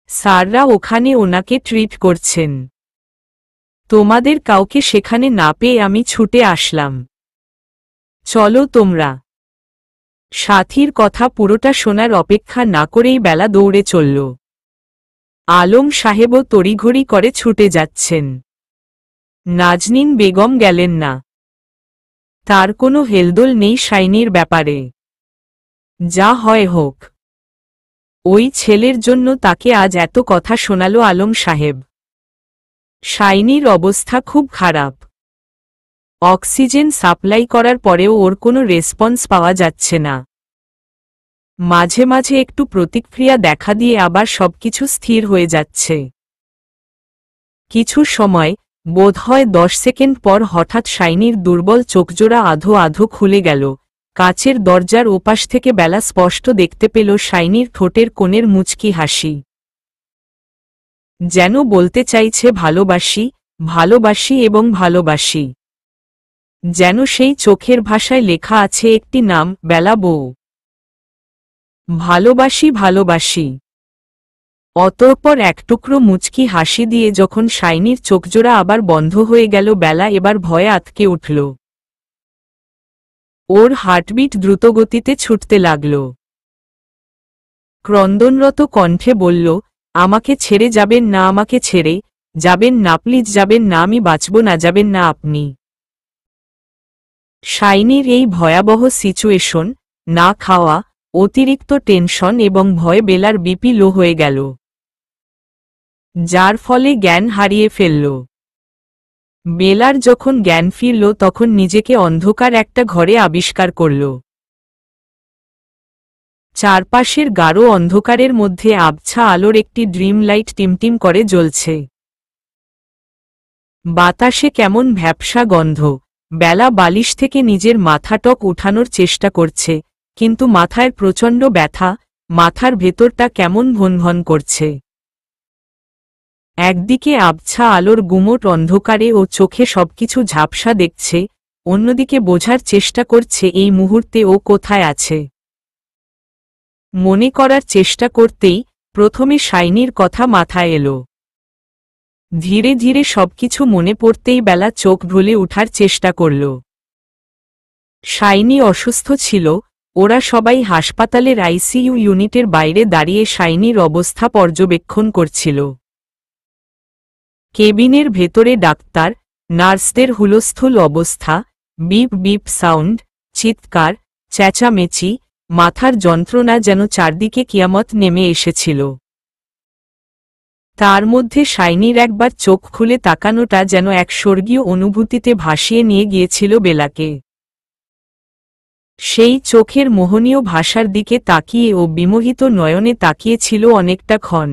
স্যাররা ওখানে ওনাকে ট্রিট করছেন। তোমাদের কাউকে সেখানে না পেয়ে আমি ছুটে আসলাম। চলো তোমরা। সাথীর কথা পুরোটা শোনার অপেক্ষা না করেই বেলা দৌড়ে চলল। আলম সাহেবও তড়িঘড়ি করে ছুটে যাচ্ছেন। নাজনীন বেগম গেলেন না। তার কোনো হেলদোল নেই শাইনির ব্যাপারে। যা হয় হোক, ওই ছেলের জন্য তাকে আজ এত কথা শোনালো আলম সাহেব। শাইনির অবস্থা খুব খারাপ। অক্সিজেন সাপ্লাই করার পরেও ওর কোনো রেসপন্স পাওয়া যাচ্ছে না। মাঝে মাঝে একটু প্রতিক্রিয়া দেখা দিয়ে আবার সবকিছু স্থির হয়ে যাচ্ছে। কিছু সময়, বোধহয় 10 সেকেন্ড পর হঠাৎ শাইনির দুর্বল চোখজোড়া আধো আধো খুলে গেল। কাচের দরজার ওপাশ থেকে বেলা স্পষ্ট দেখতে পেল শাইনির ঠোঁটের কোণের মুচকি হাসি। যেন বলতে চাইছে ভালোবাসি, ভালোবাসি এবং ভালোবাসি। যেন সেই চোখের ভাষায় লেখা আছে একটি নাম, বেলা বউ। ভালোবাসি ভালোবাসি। অতঃপর এক টুকরো মুচকি হাসি দিয়ে যখন শাইনির চোখজোড়া আবার বন্ধ হয়ে গেল, বেলা এবার ভয়ে আঁতকে উঠল। ওর হার্টবিট দ্রুতগতিতে ছুটতে লাগল। ক্রন্দনরত কণ্ঠে বলল, আমাকে ছেড়ে যাবেন না, আমাকে ছেড়ে যাবেন না, প্লিজ যাবেন না, আমি বাঁচব না, যাবেন না আপনি। শাইনির এই ভয়াবহ সিচুয়েশন, না খাওয়া, অতিরিক্ত টেনশন এবং ভয়ে বেলার বিপি লো হয়ে গেল। যার ফলে জ্ঞান হারিয়ে ফেলল। বেলার যখন জ্ঞান ফিরল তখন নিজেকে অন্ধকার একটা ঘরে আবিষ্কার করল। চারপাশের গাঢ় অন্ধকারের মধ্যে আবছা আলোর একটি ড্রিম লাইট টিমটিম করে জ্বলছে। বাতাসে কেমন ভ্যাপসা গন্ধ। বেলা বালিশ থেকে নিজের মাথাটক উঠানোর চেষ্টা করছে, কিন্তু মাথায় প্রচণ্ড ব্যথা, মাথার ভেতরটা কেমন ভনভন করছে। একদিকে আবছা আলোর গুমোট অন্ধকারে ও চোখে সবকিছু ঝাপসা দেখছে, অন্যদিকে বোঝার চেষ্টা করছে এই মুহূর্তে ও কোথায় আছে। মনে করার চেষ্টা করতেই প্রথমে শাইনির কথা মাথায় এলো। ধীরে ধীরে সবকিছু মনে পড়তেই বেলা চোখ ভুলে উঠার চেষ্টা করল। শাইনি অসুস্থ ছিল, ওরা সবাই হাসপাতালের আইসিইউ ইউনিটের বাইরে দাঁড়িয়ে শাইনির অবস্থা পর্যবেক্ষণ করছিল। কেবিনের ভেতরে ডাক্তার, নার্সদের হুলস্থুল অবস্থা, বিপ বিপ সাউন্ড, চিৎকার, চেঁচামেচি, মাথার যন্ত্রণা, যেন চারদিকে কিয়ামত নেমে এসেছিল। তার মধ্যে শাইনির একবার চোখ খুলে তাকানোটা যেন এক স্বর্গীয় অনুভূতিতে ভাসিয়ে নিয়ে গিয়েছিল বেলাকে। সেই চোখের মোহনীয় ভাষার দিকে তাকিয়ে ও বিমোহিত নয়নে তাকিয়েছিল অনেকটা ক্ষণ।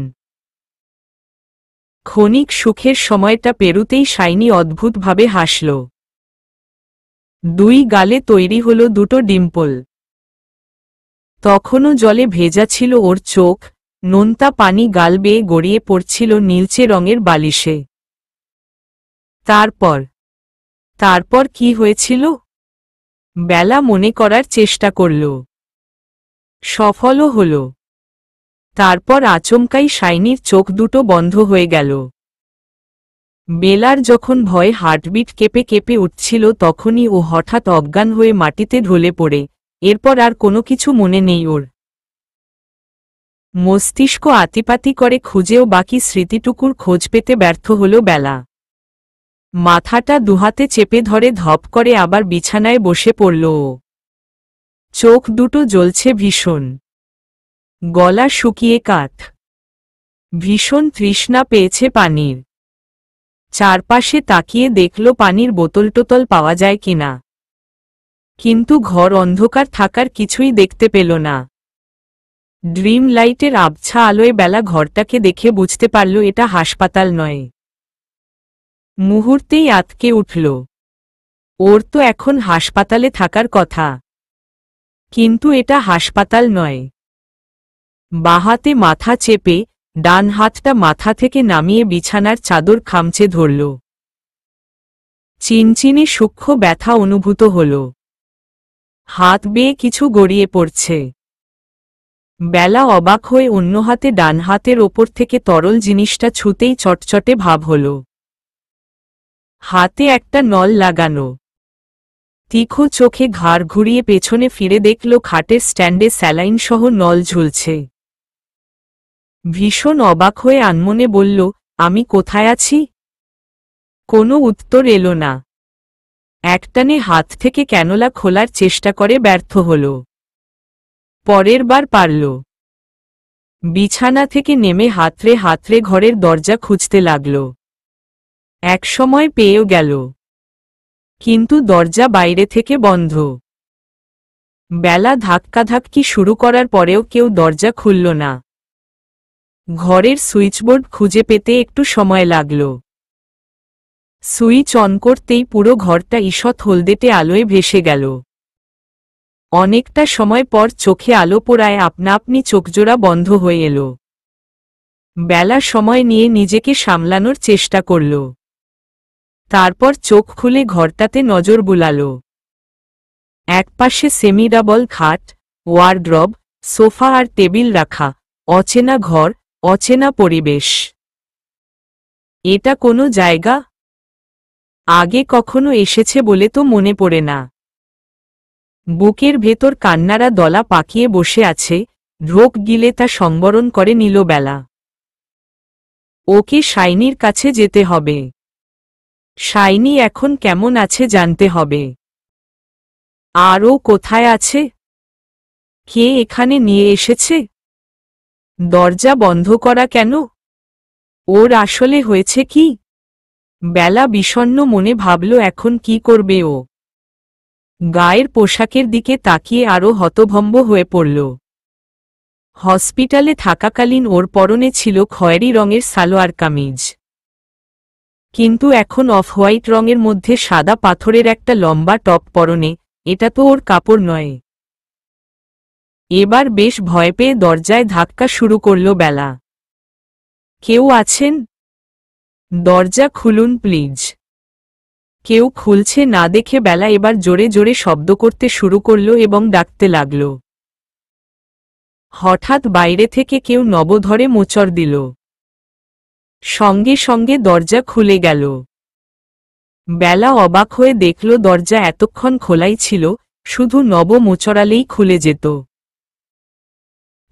ক্ষণিক সুখের সময়টা পেরুতেই শাইনি অদ্ভুতভাবে হাসল। দুই গালে তৈরি হল দুটো ডিম্পল। তখনও জলে ভেজা ছিল ওর চোখ, নোনতা পানি গাল বেয়ে গড়িয়ে পড়ছিল নীলচে রঙের বালিশে। তারপর কি হয়েছিল? বেলা মনে করার চেষ্টা করল। সফলও হল। তারপর আচমকাই শাইনির চোখ দুটো বন্ধ হয়ে গেল। বেলার যখন ভয়ে হার্টবিট কেঁপে কেঁপে উঠছিল তখনই ও হঠাৎ অজ্ঞান হয়ে মাটিতে ঢলে পড়ে। এরপর আর কোনো কিছু মনে নেই ওর। মস্তিষ্ক আতিপাতি করে খুঁজেও বাকি স্মৃতিটুকুর খোঁজ পেতে ব্যর্থ হল বেলা। মাথাটা দুহাতে চেপে ধরে ধপ করে আবার বিছানায় বসে পড়ল ও। চোখ দুটো জ্বলছে ভীষণ, গলা শুকিয়ে কাঠ। ভীষণ তৃষ্ণা পেয়েছে পানির। চারপাশে তাকিয়ে দেখল পানির বোতল টোতল পাওয়া যায় কিনা, কিন্তু ঘর অন্ধকার থাকার কিছুই দেখতে পেল না। ড্রিম লাইটের আবছা আলোয় বেলা ঘরটাকে দেখে বুঝতে পারল এটা হাসপাতাল নয়। মুহূর্তেই আঁতকে উঠল। ওর তো এখন হাসপাতালে থাকার কথা, কিন্তু এটা হাসপাতাল নয়। বাহাতে মাথা চেপে ডান হাতটা মাথা থেকে নামিয়ে বিছানার চাদর খামচে ধরল। চিনচিনে সূক্ষ্ম ব্যথা অনুভূত হল। হাত বেয়ে কিছু গড়িয়ে পড়ছে। বেলা অবাক হয়ে অন্য হাতে ডান হাতের ওপর থেকে তরল জিনিসটা ছুঁতেই চটচটে ভাব হল। হাতে একটা নল লাগানো। তীক্ষ্ণ চোখে ঘাড় ঘুরিয়ে পেছনে ফিরে দেখল খাটের স্ট্যান্ডে স্যালাইন সহ নল ঝুলছে। ভীষণ অবাক হয়ে আনমনে বলল, আমি কোথায় আছি? কোনো উত্তর এলো না। একটানে হাত থেকে ক্যানোলা খোলার চেষ্টা করে ব্যর্থ হল। পরের বার পারল। বিছানা থেকে নেমে হাতড়ে হাতড়ে ঘরের দরজা খুঁজতে লাগল। একসময় পেয়েও গেল, কিন্তু দরজা বাইরে থেকে বন্ধ। বেলা ধাক্কাধাক্কি শুরু করার পরেও কেউ দরজা খুলল না। ঘরের সুইচবোর্ড খুঁজে পেতে একটু সময় লাগল। সুইচ অন করতেই পুরো ঘরটা ঈষৎ হলদেটে আলোয় ভেসে গেল। অনেকটা সময় পর চোখে আলো পোড়ায় আপনা আপনি চোখজোড়া বন্ধ হয়ে এলো। বেলা সময় নিয়ে নিজেকে সামলানোর চেষ্টা করল। তারপর চোখ খুলে ঘরটাতে নজর বুলাল। একপাশে সেমি ডাবল খাট, ওয়ারড্রব, সোফা আর টেবিল রাখা। অচেনা ঘর, অচেনা পরিবেশ। এটা কোনো জায়গা? আগে কখনো এসেছে বলে তো মনে পড়ে না। বুকের ভেতর কান্নারা দলা পাকিয়ে বসে আছে, ঢোক গিলে তা সংবরণ করে নিল বেলা। ওকে শাইনির কাছে যেতে হবে। শাইনি এখন কেমন আছে জানতে হবে। আর ও কোথায় আছে? কে এখানে নিয়ে এসেছে? দরজা বন্ধ করা কেন? ওর আসলে হয়েছে কি? বেলা বিষণ্ণ মনে ভাবল এখন কি করবে ও। গায়ের পোশাকের দিকে তাকিয়ে আরও হতভম্ব হয়ে পড়ল। হসপিটালে থাকাকালীন ওর পরনে ছিল খয়েরি রঙের সালোয়ার কামিজ, কিন্তু এখন অফ হোয়াইট রঙের মধ্যে সাদা পাথরের একটা লম্বা টপ পরনে। এটা তো ওর কাপড় নয়। এবার বেশ ভয় পেয়ে দরজায় ধাক্কা শুরু করল বেলা। কেউ আছেন? দরজা খুলুন প্লিজ। কেউ খুলছে না দেখে বেলা এবার জোরে জোরে শব্দ করতে শুরু করল এবং ডাকতে লাগল। হঠাৎ বাইরে থেকে কেউ নবধরে মোচড় দিল। সঙ্গে সঙ্গে দরজা খুলে গেল। বেলা অবাক হয়ে দেখল দরজা এতক্ষণ খোলাই ছিল, শুধু নব মোচড়ালেই খুলে যেত।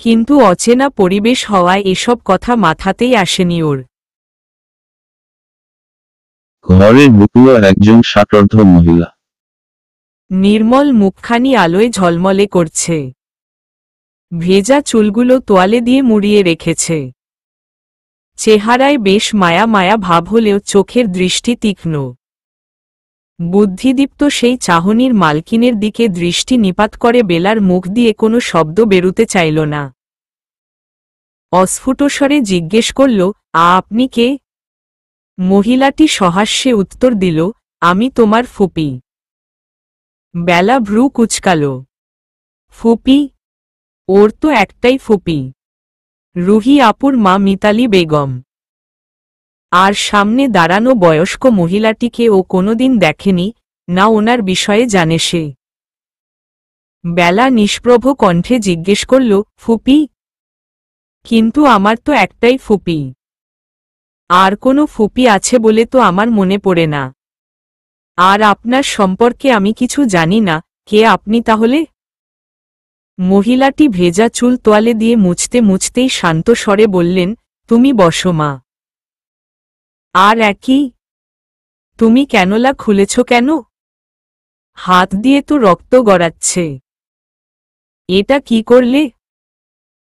কিন্তু অচেনা পরিবেশ হওয়ায় এসব কথা মাথাতেই আসেনি ওর। ঘরে ঢুকল একজন ষাটোর্ধ্ব মহিলা। নির্মল মুখখানি আলোয় ঝলমলে করছে। ভেজা চুলগুলো তোয়ালে দিয়ে মুড়িয়ে রেখেছে। চেহারায় বেশ মায়া মায়া ভাব হলেও চোখের দৃষ্টি তীক্ষ্ণ। বুদ্ধিদীপ্ত সেই চাহনির মালকিনের দিকে দৃষ্টি নিপাত করে বেলার মুখ দিয়ে কোনো শব্দ বেরুতে চাইল না। অস্ফুটস্বরে জিজ্ঞেস করল, আপনি কে? মহিলাটি সহাস্যে উত্তর দিল, আমি তোমার ফুপি। বেলা ভ্রু কুঁচকাল। ফুপি? ওর তো একটাই ফুপি, রুহি আপুর মা মিতালি বেগম। আর সামনে দাঁড়ানো বয়স্ক মহিলাটিকে ও কোনোদিন দেখেনি, না ওনার বিষয়ে জানে সে। বেলা নিষ্প্রভ কণ্ঠে জিজ্ঞেস করল, ফুপি? কিন্তু আমার তো একটাই ফুপি। আর কোনো ফুপি আছে বলে তো আমার মনে পড়ে না। আর আপনার সম্পর্কে আমি কিছু জানি না, কে আপনি তাহলে? মহিলাটি ভেজা চুল তোয়ালে দিয়ে মুছতে মুছতেই শান্ত স্বরে বললেন, তুমি বসো মা। আর একই, তুমি ক্যানোলা খুলেছ কেন? হাত দিয়ে তো রক্ত গড়াচ্ছে। এটা কি করলে?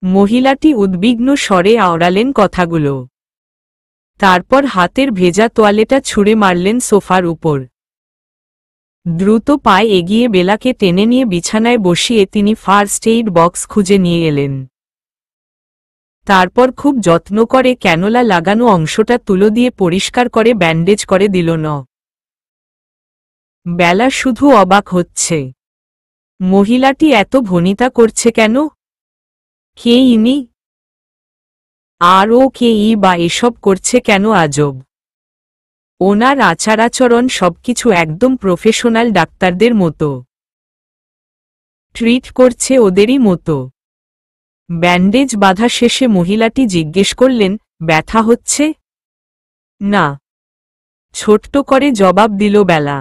মহিলাটি উদ্বিগ্ন স্বরে আওড়ালেন কথাগুলো। তারপর হাতের ভেজা তোয়ালেটা ছুঁড়ে মারলেন সোফার উপর। দ্রুত পায়ে এগিয়ে বেলাকে টেনে নিয়ে বিছানায় বসিয়ে তিনি ফার্স্ট এইড বক্স খুঁজে নিয়ে এলেন। তারপর খুব যত্ন করে ক্যানোলা লাগানো অংশটা তুলো দিয়ে পরিষ্কার করে ব্যান্ডেজ করে দিল ন। বেলা শুধু অবাক হচ্ছে, মহিলাটি এত ভনিতা করছে কেন? কে ইনি? আর ও কে বা এসব করছে কেন আজব? ওনার আচার আচরণ সবকিছু একদম প্রফেশনাল ডাক্তারদের মতো। ট্রিট করছে ওদেরই মতো। ব্যান্ডেজ বাঁধা শেষে মহিলাটি জিজ্ঞেস করলেন, ব্যথা হচ্ছে? না, ছোট্ট করে জবাব দিল বেলা।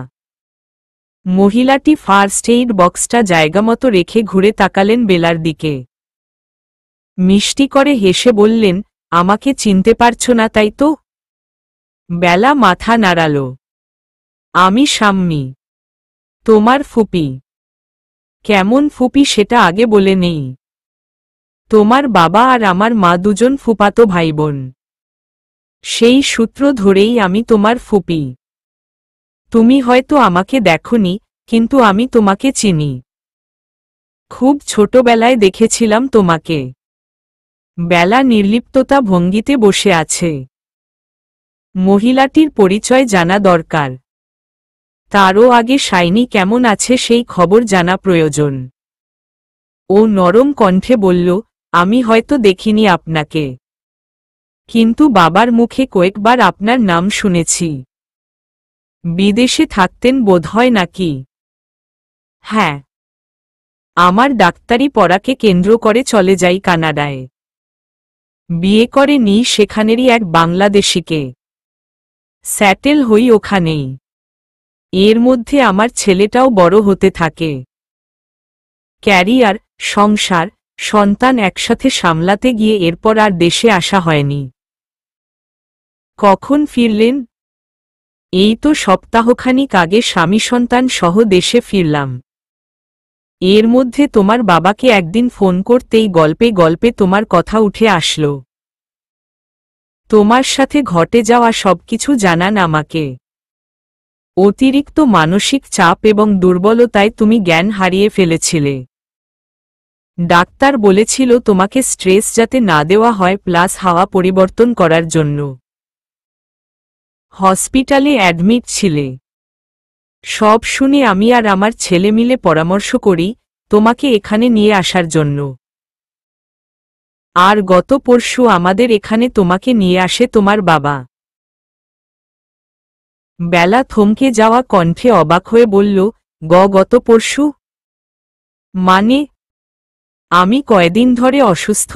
মহিলাটি ফার্স্ট এইড বক্সটা জায়গামতো রেখে ঘুরে তাকালেন বেলার দিকে। মিষ্টি করে হেসে বললেন, আমাকে চিনতে পারছ না তাই তো? বেলা মাথা নাড়াল। আমি শাম্মী, তোমার ফুপি। কেমন ফুপি সেটা আগে বলে নেই। তোমার বাবা আর আমার মা দুজন ফুপাতো ভাইবোন। সেই সূত্র ধরেই আমি তোমার ফুপি। তুমি হয়তো আমাকে দেখোনি, কিন্তু আমি তোমাকে চিনি। খুব ছোটবেলায় দেখেছিলাম তোমাকে। বেলা নির্লিপ্ততা ভঙ্গিতে বসে আছে। মহিলাটির পরিচয় জানা দরকার। তারও আগে শাইনি কেমন আছে সেই খবর জানা প্রয়োজন। ও নরম কণ্ঠে বলল, আমি হয়তো দেখিনি আপনাকে, কিন্তু বাবার মুখে কয়েকবার আপনার নাম শুনেছি। বিদেশে থাকতেন বোধহয় নাকি? হ্যাঁ, আমার ডাক্তারি পড়াকে কেন্দ্র করে চলে যাই কানাডায়। বিয়ে করে নি সেখানেরই এক বাংলাদেশিকে। স্যাটেল হই ওখানেই। এর মধ্যে আমার ছেলেটাও বড় হতে থাকে। ক্যারিয়ার, সংসার, সন্তান একসাথে সামলাতে গিয়ে এরপর আর দেশে আসা হয়নি। কখন ফিরলেন? এই তো সপ্তাহখানিক আগে স্বামী সন্তান সহ দেশে ফিরলাম। এর মধ্যে তোমার বাবাকে একদিন ফোন করতেই গল্পে গল্পে তোমার কথা উঠে আসলো। তোমার সাথে ঘটে যাওয়া সবকিছু জানান আমাকে। অতিরিক্ত মানসিক চাপ এবং দুর্বলতায় তুমি জ্ঞান হারিয়ে ফেলেছিলে। ডাক্তার বলেছিল তোমাকে স্ট্রেস যাতে না দেওয়া হয়, প্লাস হাওয়া পরিবর্তন করার জন্য। হসপিটালে অ্যাডমিট ছিলে। সব শুনে আমি আর আমার ছেলে মিলে পরামর্শ করি তোমাকে এখানে নিয়ে আসার জন্য। আর গত পরশু আমাদের এখানে তোমাকে নিয়ে আসে তোমার বাবা। বেলা থমকে যাওয়া কণ্ঠে অবাক হয়ে বলল, গত পরশু মানে? আমি কয়দিন ধরে অসুস্থ?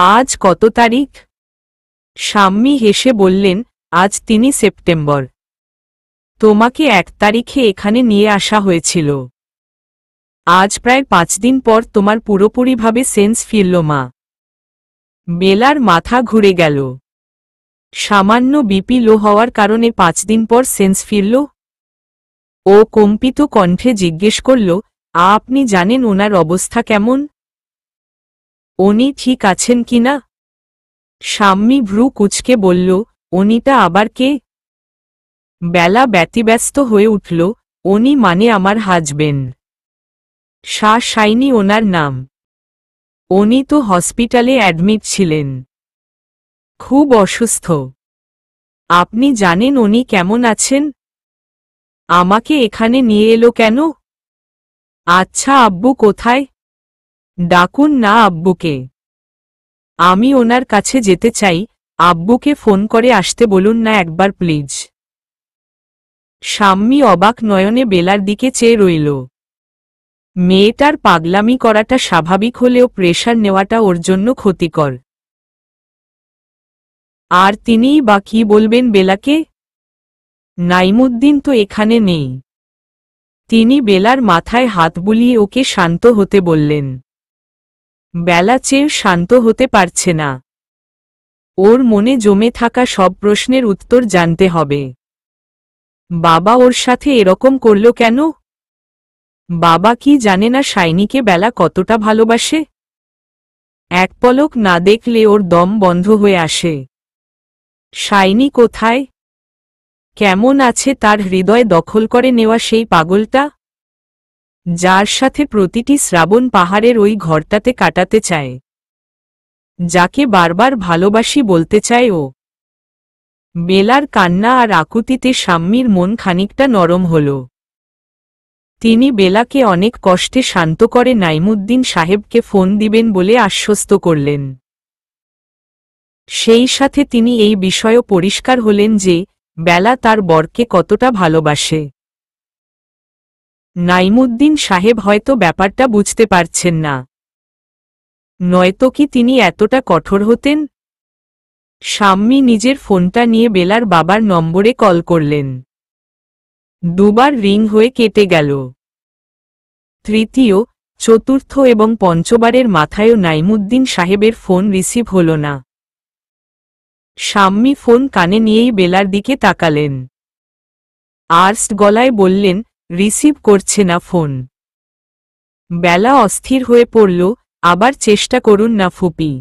আজ কত তারিখ? শাম্মী হেসে বললেন, আজ 3 সেপ্টেম্বর। তোমাকে 1 তারিখে এখানে নিয়ে আসা হয়েছিল। আজ প্রায় 5 দিন পর তোমার পুরোপুরিভাবে সেন্স ফিরল মা। বেলার মাথা ঘুরে গেল। সামান্য বিপি লো হওয়ার কারণে 5 দিন পর সেন্স ফিরল? ও কম্পিত কণ্ঠে জিজ্ঞেস করল, আপনি জানেন ওনার অবস্থা কেমন? উনি ঠিক আছেন কিনা? শাম্মী ভ্রু কুঁচকে বলল, উনিটা আবার কে? বেলা ব্যতিব্যস্ত হয়ে উঠল, উনি মানে আমার হাজবেন্ড। শাইনি ওনার নাম। উনি তো হসপিটালে অ্যাডমিট ছিলেন, খুব অসুস্থ। আপনি জানেন উনি কেমন আছেন? আমাকে এখানে নিয়ে এলো কেন? আচ্ছা, আব্বু কোথায়? ডাকুন না আব্বুকে। আমি ওনার কাছে যেতে চাই, আব্বুকে ফোন করে আসতে বলুন না একবার প্লিজ। শাম্মী অবাক নয়নে বেলার দিকে চেয়ে রইল। মেয়েটার পাগলামি করাটা স্বাভাবিক হলেও প্রেশার নেওয়াটা ওর জন্য ক্ষতিকর। আর তিনিই বা কি বলবেন বেলাকে? নাইমুদ্দিন তো এখানে নেই। তিনি বেলার মাথায় হাত বুলিয়ে ওকে শান্ত হতে বললেন। বেলা চেয়ে শান্ত হতে পারছে না। ওর মনে জমে থাকা সব প্রশ্নের উত্তর জানতে হবে। বাবা ওর সাথে এরকম করল কেন? বাবা কি জানে না শাইনিকে বেলা কতটা ভালোবাসে? এক পলক না দেখলে ওর দম বন্ধ হয়ে আসে। শাইনি কোথায়? কেমন আছে তার হৃদয় দখল করে নেওয়া সেই পাগলটা, যার সাথে প্রতিটি শ্রাবণ পাহাড়ের ওই ঘরটাতে কাটাতে চায়, যাকে বারবার ভালোবাসি বলতে চায় ও? বেলার কান্না আর আকুতিতে শাম্মীর মন খানিকটা নরম হল। তিনি বেলাকে অনেক কষ্টে শান্ত করে নাইমুদ্দিন সাহেবকে ফোন দিবেন বলে আশ্বস্ত করলেন। সেই সাথে তিনি এই বিষয়ও পরিষ্কার হলেন যে বেলা তার বরকে কতটা ভালোবাসে। নাইমুদ্দিন সাহেব হয়তো ব্যাপারটা বুঝতে পারছেন না, নয়তো কি তিনি এতটা কঠোর হতেন? শাম্মী নিজের ফোনটা নিয়ে বেলার বাবার নম্বরে কল করলেন। 2 বার রিং হয়ে কেটে গেল। তৃতীয়, চতুর্থ এবং পঞ্চবারের মাথায়ও নাইমুদ্দিন সাহেবের ফোন রিসিভ হল না। শাম্মী ফোন কানে নিয়েই বেলার দিকে তাকালেন। আর্স্ট গলায় বললেন, রিসিভ করছে না ফোন। বেলা অস্থির হয়ে পড়ল, আবার চেষ্টা করুন না ফুপি।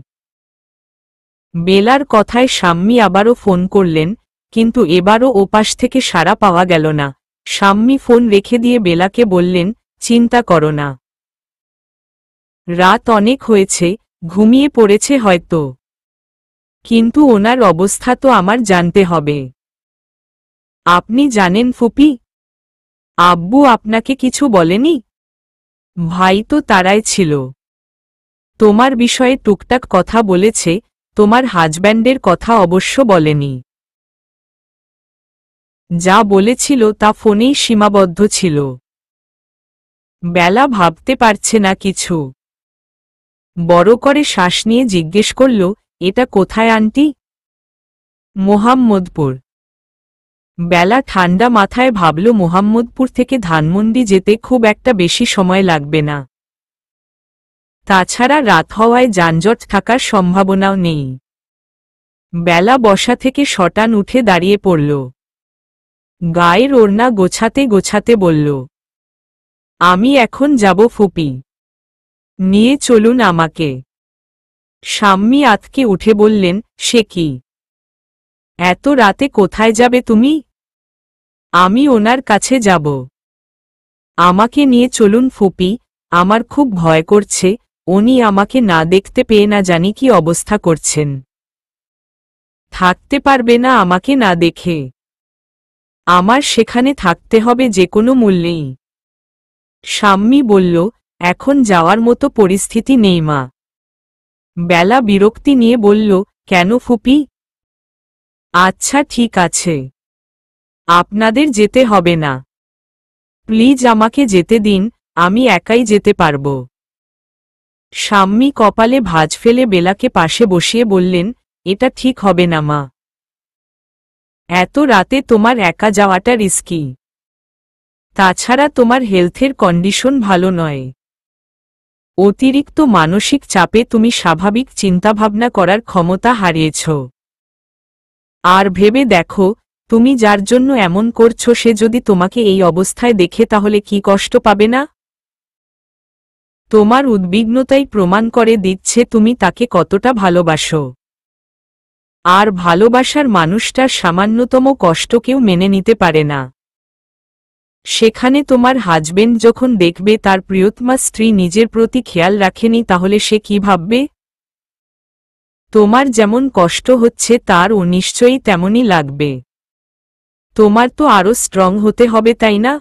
বেলার কথায় শাম্মী আবারও ফোন করলেন, কিন্তু এবারও ওপাশ থেকে সাড়া পাওয়া গেল না। শাম্মী ফোন রেখে দিয়ে বেলাকে বললেন, চিন্তা করো না। রাত অনেক হয়েছে, ঘুমিয়ে পড়েছে হয়তো। কিন্তু ওনার অবস্থা তো আমার জানতে হবে। আপনি জানেন ফুপি, আব্বু আপনাকে কিছু বলেনি? ভাই তো তারাই ছিল। তোমার বিষয়ে টুকটাক কথা বলেছে, তোমার হাজব্যান্ডের কথা অবশ্য বলেনি। যা বলেছিল তা ফোনেই সীমাবদ্ধ ছিল। বেলা ভাবতে পারছে না কিছু। বড় করে শ্বাস নিয়ে জিজ্ঞেস করল, এটা কোথায় আন্টি? মোহাম্মদপুর। বেলা ঠান্ডা মাথায় ভাবল মোহাম্মদপুর থেকে ধানমন্ডি যেতে খুব একটা বেশি সময় লাগবে না। তাছাড়া রাত হওয়ায় যানজট থাকার সম্ভাবনাও নেই। বেলা বসা থেকে শটান উঠে দাঁড়িয়ে পড়ল। গায়ের ওড়না গোছাতে গোছাতে বলল, আমি এখন যাব ফুপি, নিয়ে চলুন আমাকে। শাম্মী আতকে উঠে বললেন, সে কি? এত রাতে কোথায় যাবে তুমি? আমি ওনার কাছে যাব। আমাকে নিয়ে চলুন ফুপি, আমার খুব ভয় করছে, উনি আমাকে না দেখতে পেয়ে না জানি কি অবস্থা করছেন। থাকতে পারবে না আমাকে না দেখে। আমার সেখানে থাকতে হবে যে কোনো মূল্যেই। শাম্মী বলল, এখন যাওয়ার মতো পরিস্থিতি নেই মা। বেলা বিরক্তি নিয়ে বলল, কেন ফুপি? আচ্ছা ঠিক আছে, আপনাদের যেতে হবে না। প্লিজ আমাকে যেতে দিন, আমি একাই যেতে পারব। শাম্মী কপালে ভাঁজ ফেলে বেলাকে পাশে বসিয়ে বললেন, এটা ঠিক হবে না মা। এত রাতে তোমার একা যাওয়াটা রিস্কি। তাছাড়া তোমার হেলথের কন্ডিশন ভালো নয়। অতিরিক্ত মানসিক চাপে তুমি স্বাভাবিক চিন্তাভাবনা করার ক্ষমতা হারিয়েছ। আর ভেবে দেখো, তুমি যার জন্য এমন করছো সে যদি তোমাকে এই অবস্থায় দেখে তাহলে কি কষ্ট পাবে না? তোমার উদ্বিগ্নতাই প্রমাণ করে দিচ্ছে তুমি তাকে কতটা ভালোবাসো। আর ভালোবাসার মানুষটার সামান্যতম কষ্ট কেউ মেনে নিতে পারে না। সেখানে তোমার হাজবেন্ড যখন দেখবে তার প্রিয়তমা স্ত্রী নিজের প্রতি খেয়াল রাখেনি তাহলে সে কি ভাববে? তোমার যেমন কষ্ট হচ্ছে তারও নিশ্চয়ই তেমনই লাগবে। তোমার তো আরও স্ট্রং হতে হবে তাই না?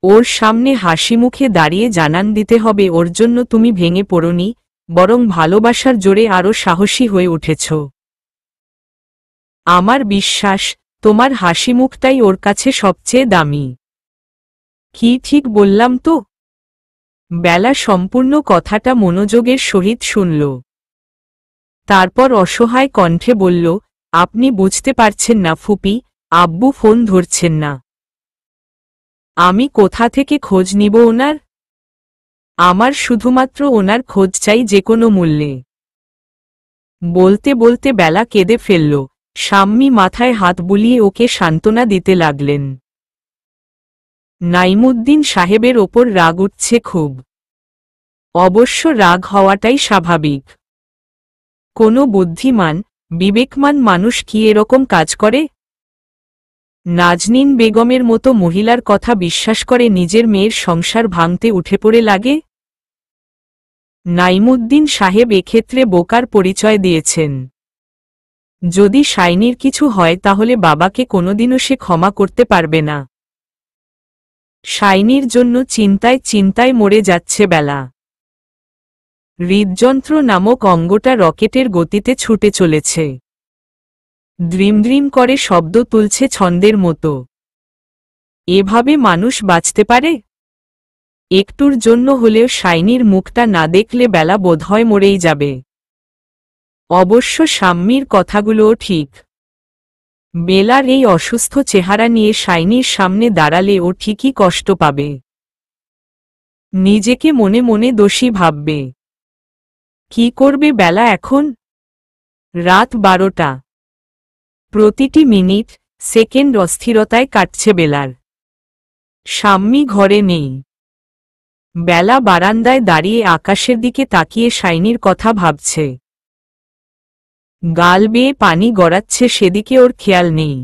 ওর সামনে হাসি মুখে দাঁড়িয়ে জানান দিতে হবে ওর জন্য তুমি ভেঙে পড়োনি, বরং ভালোবাসার জোরে আরও সাহসী হয়ে উঠেছ। আমার বিশ্বাস, তোমার হাসি মুখটাই ওর কাছে সবচেয়ে দামি। কি ঠিক বললাম তো? বেলা সম্পূর্ণ কথাটা মনোযোগের সহিত শুনল। তারপর অসহায় কণ্ঠে বলল, আপনি বুঝতে পারছেন না ফুপি, আব্বু ফোন ধরছেন না। আমি কোথা থেকে খোঁজ নিব ওনার? আমার শুধুমাত্র ওনার খোঁজ চাই যে কোনো মূল্যে। বলতে বলতে বেলা কেঁদে ফেলল। শাম্মী মাথায় হাত বুলিয়ে ওকে সান্ত্বনা দিতে লাগলেন। নাইমুদ্দিন সাহেবের ওপর রাগ উঠছে খুব। অবশ্য রাগ হওয়াটাই স্বাভাবিক। কোনো বুদ্ধিমান, বিবেকমান মানুষ কি এরকম কাজ করে? নাজনীন বেগমের মতো মহিলার কথা বিশ্বাস করে নিজের মেয়ের সংসার ভাঙতে উঠে পড়ে লাগে? নাইমুদ্দিন সাহেব এক্ষেত্রে বোকার পরিচয় দিয়েছেন। যদি শাইনির কিছু হয় তাহলে বাবাকে কোনোদিনও সে ক্ষমা করতে পারবে না। শাইনির জন্য চিন্তায় চিন্তায় মরে যাচ্ছে বেলা। হৃদযন্ত্র নামক অঙ্গটা রকেটের গতিতে ছুটে চলেছে। দ্রিম দ্রিম করে শব্দ তুলছে ছন্দের মতো। এভাবে মানুষ বাঁচতে পারে? একটুর জন্য হলেও শাইনির মুখটা না দেখলে বেলা বোধহয় মরেই যাবে। অবশ্য শাম্মীর কথাগুলোও ঠিক। বেলার এই অসুস্থ চেহারা নিয়ে শাইনির সামনে দাঁড়ালে ও ঠিকই কষ্ট পাবে। নিজেকে মনে মনে দোষী ভাববে। কি করবে বেলা এখন? রাত 12টা। প্রতিটি মিনিট, সেকেন্ড অস্থিরতায় কাটছে বেলার। শাম্মী ঘরে নেই। বেলা বারান্দায় দাঁড়িয়ে আকাশের দিকে তাকিয়ে শাইনির কথা ভাবছে। গাল বেয়ে পানি গড়াচ্ছে সেদিকে ওর খেয়াল নেই।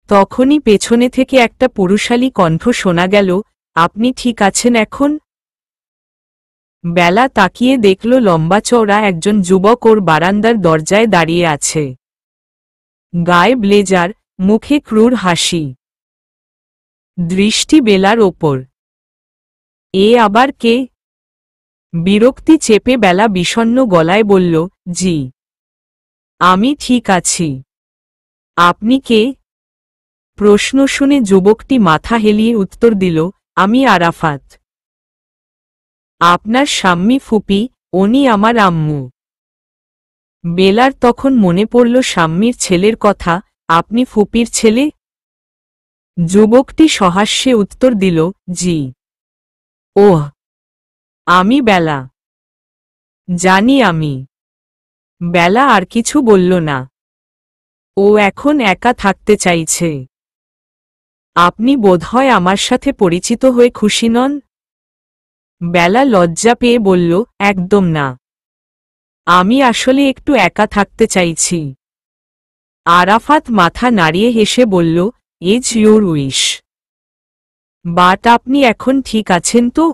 তখনই পেছনে থেকে একটা পুরুষালী কণ্ঠ শোনা গেল, আপনি ঠিক আছেন এখন? বেলা তাকিয়ে দেখল লম্বা চওড়া একজন যুবক ওর বারান্দার দরজায় দাঁড়িয়ে আছে। গায়ে ব্লেজার, মুখে ক্রূর হাসি। দৃষ্টি বেলার ওপর। এ আবার কে? বিরক্তি চেপে বেলা বিষণ্ণ গলায় বলল, জি, আমি ঠিক আছি। আপনি কে? প্রশ্ন শুনে যুবকটি মাথা হেলিয়ে উত্তর দিল, আমি আরাফাত। আপনার শাম্মী ফুপি, উনি আমার আম্মু। বেলার তখন মনে পড়ল শাম্মীর ছেলের কথা, আপনি ফুপির ছেলে? যুবকটি সহাস্যে উত্তর দিল, জি। ওহ, আমি বেলা। জানি আমি। বেলা আর কিছু বলল না। ও এখন একা থাকতে চাইছে। আপনি বোধহয় আমার সাথে পরিচিত হয়ে খুশি নন? বেলা লজ্জা পেয়ে বলল, একদম না। আমি আসলে একটু একা থাকতে চাইছি। আরাফাত মাথা নাড়িয়ে হেসে বলল, ইজ ইউর উইশ। বাট আপনি এখন ঠিক আছেন তো?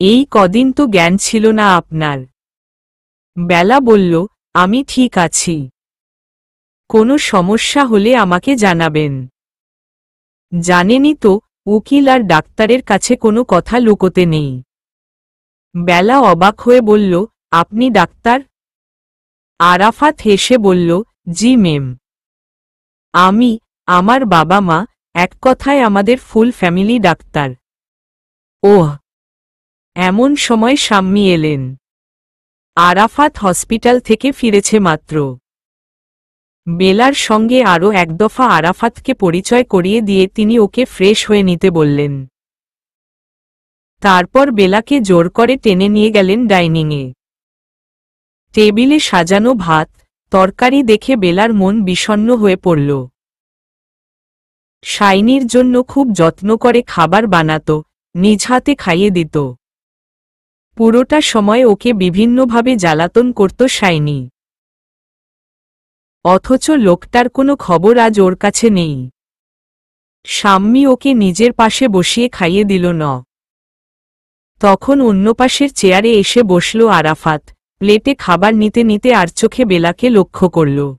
এই কদিন তো জ্ঞান ছিল না আপনার। বেলা বলল, আমি ঠিক আছি। কোনো সমস্যা হলে আমাকে জানাবেন। জানেনই তো, উকিল আর ডাক্তারের কাছে কোনো কথা লুকোতে নেই। বেলা অবাক হয়ে বলল, আপনি ডাক্তার? আরাফাত হেসে বলল, জি মেম। আমার বাবা মা, এক কথায় আমাদের ফুল ফ্যামিলি ডাক্তার। ওহ। এমন সময় শাম্মী এলেন। আরাফাত হসপিটাল থেকে ফিরেছে মাত্র। বেলার সঙ্গে আরও এক দফা আরাফাতকে পরিচয় করিয়ে দিয়ে তিনি ওকে ফ্রেশ হয়ে নিতে বললেন। তারপর বেলাকে জোর করে টেনে নিয়ে গেলেন ডাইনিংয়ে। টেবিলে সাজানো ভাত, তরকারি দেখে বেলার মন বিষণ্ণ হয়ে পড়ল। শাইনির জন্য খুব যত্ন করে খাবার বানাত, নিজ হাতে খাইয়ে দিত। পুরোটা সময় ওকে বিভিন্নভাবে জ্বালাতন করত শাইনি। অথচ লোকটার কোনো খবর আজ ওর কাছে নেই। শাম্মী ওকে নিজের পাশে বসিয়ে খাইয়ে দিল না। তখন অন্য পাশের চেয়ারে এসে বসল আরাফাত, প্লেটে খাবার নিতে নিতে আর চোখে বেলাকে লক্ষ্য করল।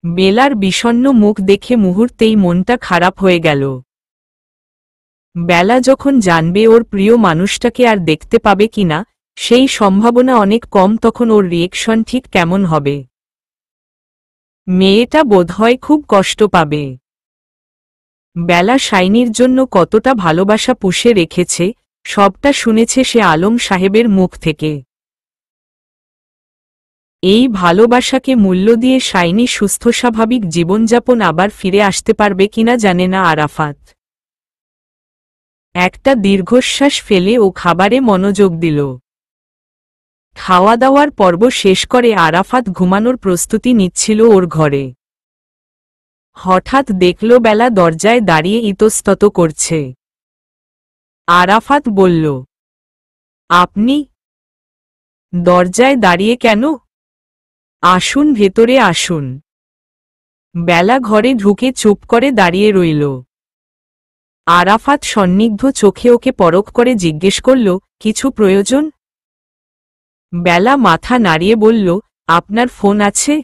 বেলার বিষণ্ণ মুখ দেখে মুহূর্তেই মনটা খারাপ হয়ে গেল। বেলা যখন জানবে ওর প্রিয় মানুষটাকে আর দেখতে পাবে কিনা, সেই সম্ভাবনা অনেক কম, তখন ওর রিয়েকশন ঠিক কেমন হবে? মেয়েটা বোধহয় খুব কষ্ট পাবে। বেলা শাইনির জন্য কতটা ভালোবাসা পুষে রেখেছে, সবটা শুনেছে সে আলম সাহেবের মুখ থেকে। এই ভালোবাসাকে মূল্য দিয়ে শাইনি সুস্থ স্বাভাবিক জীবনযাপন আবার ফিরে আসতে পারবে কিনা জানে না আরাফাত। একটা দীর্ঘশ্বাস ফেলে ও খাবারে মনোযোগ দিল। খাওয়া দাওয়ার পর্ব শেষ করে আরাফাত ঘুমানোর প্রস্তুতি নিচ্ছিল ওর ঘরে। হঠাৎ দেখল বেলা দরজায় দাঁড়িয়ে ইতস্তত করছে। আরাফাত বলল, আপনি দরজায় দাঁড়িয়ে কেন? আসুন, ভেতরে আসুন। বেলা ঘরে ঢুকে চুপ করে দাঁড়িয়ে রইল। আরাফাত সন্নিগ্ধ চোখে ওকে পরখ করে জিজ্ঞেস করল, কিছু প্রয়োজন? বেলা মাথা নাড়িয়ে বলল, আপনার ফোন আছে?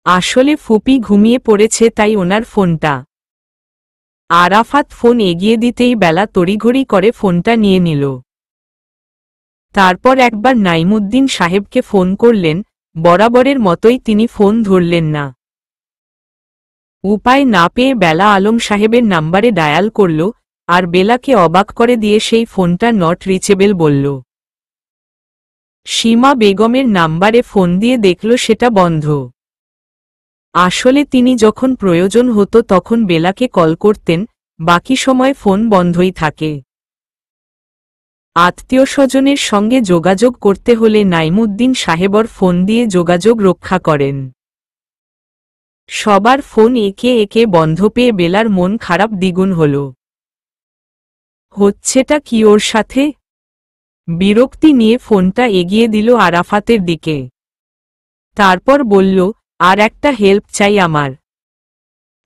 আসলে ফুপি ঘুমিয়ে পড়েছে, তাই ওনার ফোনটা। আরাফাত ফোন এগিয়ে দিতেই বেলা তড়িঘড়ি করে ফোনটা নিয়ে নিল। তারপর একবার নাইমুদ্দিন সাহেবকে ফোন করলেন, বরাবরের মতোই তিনি ফোন ধরলেন না। উপায় না পেয়ে বেলা আলম সাহেবের নাম্বারে ডায়াল করল, আর বেলাকে অবাক করে দিয়ে সেই ফোনটা নট রিচেবল বলল। সীমা বেগমের নাম্বারে ফোন দিয়ে দেখল সেটা বন্ধ। আসলে তিনি যখন প্রয়োজন হতো তখন বেলাকে কল করতেন, বাকি সময় ফোন বন্ধই থাকে। আত্মীয় স্বজনের সঙ্গে যোগাযোগ করতে হলে নাইমুদ্দিন সাহেবর ফোন দিয়ে যোগাযোগ রক্ষা করেন। সবার ফোন একে একে বন্ধ পেয়ে বেলার মন খারাপ দ্বিগুণ হল। হচ্ছেটা কি ওর সাথে? বিরক্তি নিয়ে ফোনটা এগিয়ে দিল আরাফাতের দিকে। তারপর বলল, আর একটা হেল্প চাই আমার।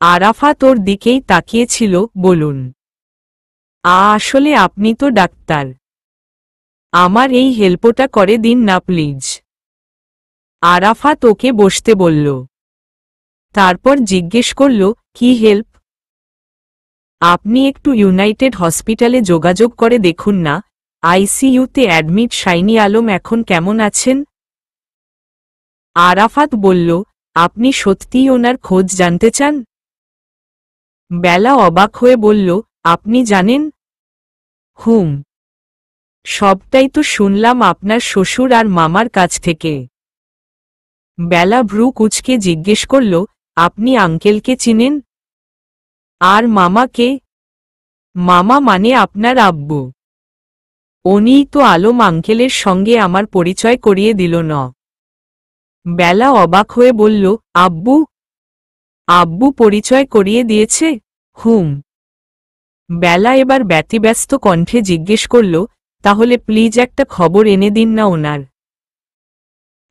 আরাফাত ওর দিকেই তাকিয়েছিল। বলুন। আসলে আপনি তো ডাক্তার, আমার এই হেল্পটা করে দিন না প্লিজ। আরাফাত ওকে বসতে বলল। তারপর জিজ্ঞেস করল, কি হেল্প? আপনি একটু ইউনাইটেড হসপিটালে যোগাযোগ করে দেখুন না, আইসিইউতে অ্যাডমিট শাইনি আলম এখন কেমন আছেন? আরাফাত বলল, আপনি সত্যিই ওনার খোঁজ জানতে চান? বেলা অবাক হয়ে বলল, আপনি জানেন? হুম, সবটাই তো শুনলাম আপনার শ্বশুর আর মামার কাছ থেকে। বেলা ভ্রু কুঁচকে জিজ্ঞেস করল, আপনি আঙ্কেলকে চিনেন? আর মামাকে? মামা মানে আপনার আব্বু। উনিই তো আলম আঙ্কেলের সঙ্গে আমার পরিচয় করিয়ে দিল না। বেলা অবাক হয়ে বলল, আব্বু? আব্বু পরিচয় করিয়ে দিয়েছে? হুম। বেলা এবার ব্যতিব্যস্ত কণ্ঠে জিজ্ঞেস করল, তাহলে প্লিজ একটা খবর এনে দিন না ওনার।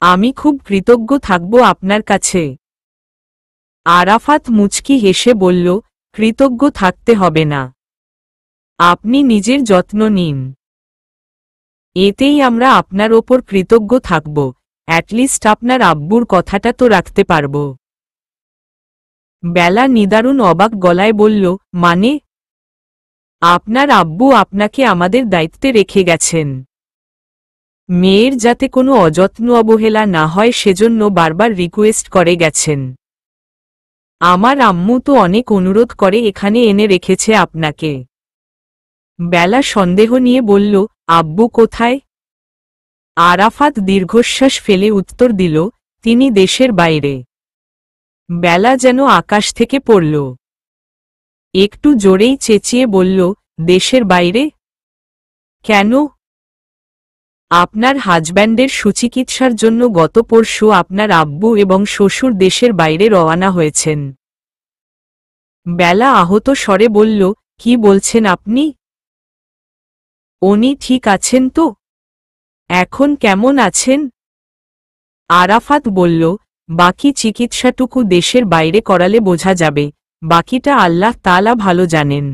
আমি খুব কৃতজ্ঞ থাকব আপনার কাছে। আরাফাত মুচকি হেসে বলল, কৃতজ্ঞ থাকতে হবে না, আপনি নিজের যত্ন নিন, এতেই আমরা আপনার ওপর কৃতজ্ঞ থাকব। অ্যাটলিস্ট আপনার আব্বুর কথাটা তো রাখতে পারব। বেলা নিদারুণ অবাক গলায় বলল, মানে? আপনার আব্বু আপনাকে আমাদের দায়িত্বে রেখে গেছেন, মেয়ের যাতে কোনো অযত্ন অবহেলা না হয় সেজন্য বারবার রিকোয়েস্ট করে গেছেন। আমার আম্মু তো অনেক অনুরোধ করে এখানে এনে রেখেছে আপনাকে। বেলা সন্দেহ নিয়ে বলল, আব্বু কোথায়? আরাফাত দীর্ঘশ্বাস ফেলে উত্তর দিল, তিনি দেশের বাইরে। বেলা যেন আকাশ থেকে পড়ল। একটু জোরেই চেঁচিয়ে বলল, দেশের বাইরে? কেন? আপনার হাজব্যান্ডের সুচিকিৎসার জন্য গত পরশু আপনার আব্বু এবং শ্বশুর দেশের বাইরে রওনা হয়েছেন। বেলা আহত স্বরে বলল, কি বলছেন আপনি? উনি ঠিক আছেন তো? এখন কেমন আছেন? আরাফাত বলল, বাকি চিকিৎসাটুকু দেশের বাইরে করালে বোঝা যাবে, বাকিটা আল্লাহ তাআলা ভালো জানেন।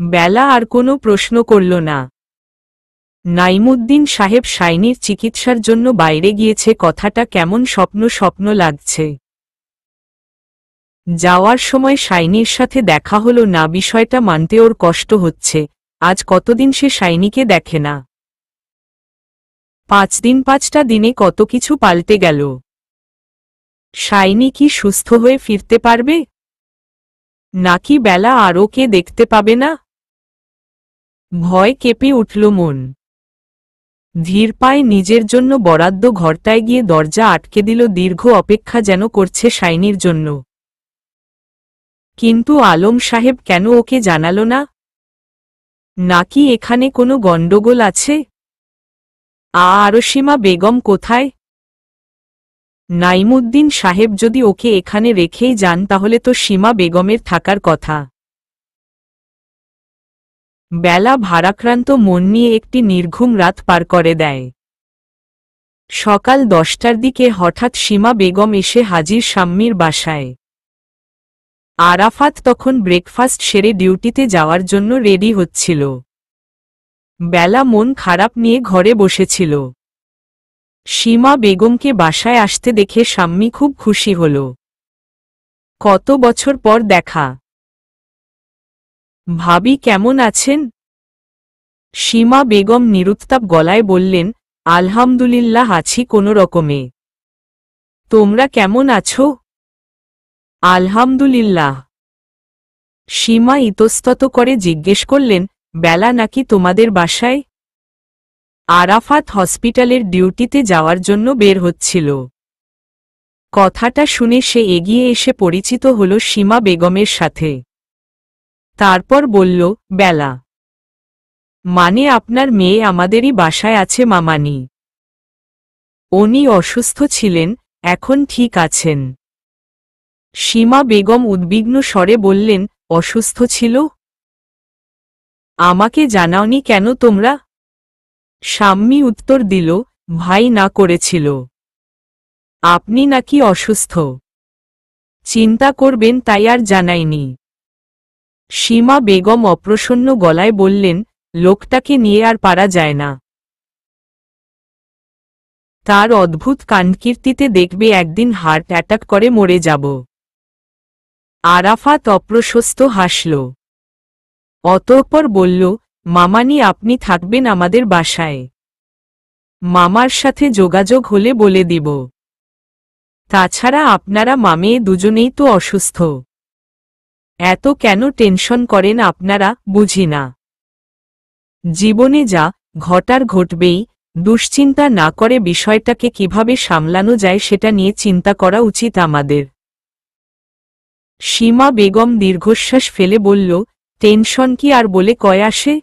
বেলা আর কোনো প্রশ্ন করল না। নাইমুদ্দিন সাহেব শাইনির চিকিৎসার জন্য বাইরে গিয়েছে কথাটা কেমন স্বপ্ন স্বপ্ন লাগছে। যাওয়ার সময় শাইনির সাথে দেখা হলো না, বিষয়টা মানতে ওর কষ্ট হচ্ছে। আজ কতদিন সে শাইনিকে দেখে না। 5 দিন, 5টা দিনে কত কিছু পাল্টে গেল। শাইনি কি সুস্থ হয়ে ফিরতে পারবে, নাকি বেলা আর ওকে দেখতে পাবে না? ভয় কেঁপে উঠল মন। ধীর পায়ে নিজের জন্য বরাদ্দ ঘরটায় গিয়ে দরজা আটকে দিল। দীর্ঘ অপেক্ষা যেন করছে শাইনির জন্য। কিন্তু আলম সাহেব কেন ওকে জানালো না? নাকি এখানে কোনো গণ্ডগোল আছে? আর সীমা বেগম কোথায়? নাইমুদ্দিন সাহেব যদি ওকে এখানে রেখেই যান তাহলে তো সীমা বেগমের থাকার কথা। বেলা ভারাক্রান্ত মন নিয়ে একটি নির্ঘুম রাত পার করে দেয়। সকাল 10টার দিকে হঠাৎ সীমা বেগম এসে হাজির স্বামীর বাসায়। আরাফাত তখন ব্রেকফাস্ট সেরে ডিউটিতে যাওয়ার জন্য রেডি হচ্ছিল। বেলা মন খারাপ নিয়ে ঘরে বসেছিল। সীমা বেগমকে বাসায় আসতে দেখে স্বামী খুব খুশি হল। কত বছর পর দেখা, ভাবি কেমন আছেন? সীমা বেগম নিরুত্তাপ গলায় বললেন, আলহামদুলিল্লাহ আছি কোনো রকমে। তোমরা কেমন আছো? আলহামদুলিল্লাহ। সীমা ইতস্তত করে জিজ্ঞেস করলেন, বেলা নাকি তোমাদের বাসায়? আরাফাত হসপিটালের ডিউটিতে যাওয়ার জন্য বের হচ্ছিল। কথাটা শুনে সে এগিয়ে এসে পরিচিত হল সীমা বেগমের সাথে। তারপর বলল, বেলা মানে আপনার মেয়ে আমাদেরই বাসায় আছে মামানি। উনি অসুস্থ ছিলেন, এখন ঠিক আছেন। সীমা বেগম উদ্বিগ্ন স্বরে বললেন, অসুস্থ ছিল? আমাকে জানাওনি কেন তোমরা? স্বামী উত্তর দিল, ভাই না করেছিল আপনি নাকি অসুস্থ, চিন্তা করবেন তাই আর জানাইনি। সীমা বেগম অপ্রসন্ন গলায় বললেন, লোকটাকে নিয়ে আর পারা যায় না। তার অদ্ভুত কাণ্ডকীর্তিতে দেখবে একদিন হার্ট অ্যাটাক করে মরে যাব। আরাফাত অপ্রশস্ত হাসল। অতঃপর বলল, মামানি আপনি থাকবেন আমাদের বাসায়। মামার সাথে যোগাযোগ হলে বলে দিব। তাছাড়া আপনারা মামেয়ে দুজনেই তো অসুস্থ, এত কেন টেনশন করেন আপনারা বুঝি না। জীবনে যা ঘটার ঘটবেই, দুশ্চিন্তা না করে বিষয়টাকে কিভাবে সামলানো যায় সেটা নিয়ে চিন্তা করা উচিত আমাদের। সীমা বেগম দীর্ঘশ্বাস ফেলে বলল, টেনশন কি আর বলে কয় আসে,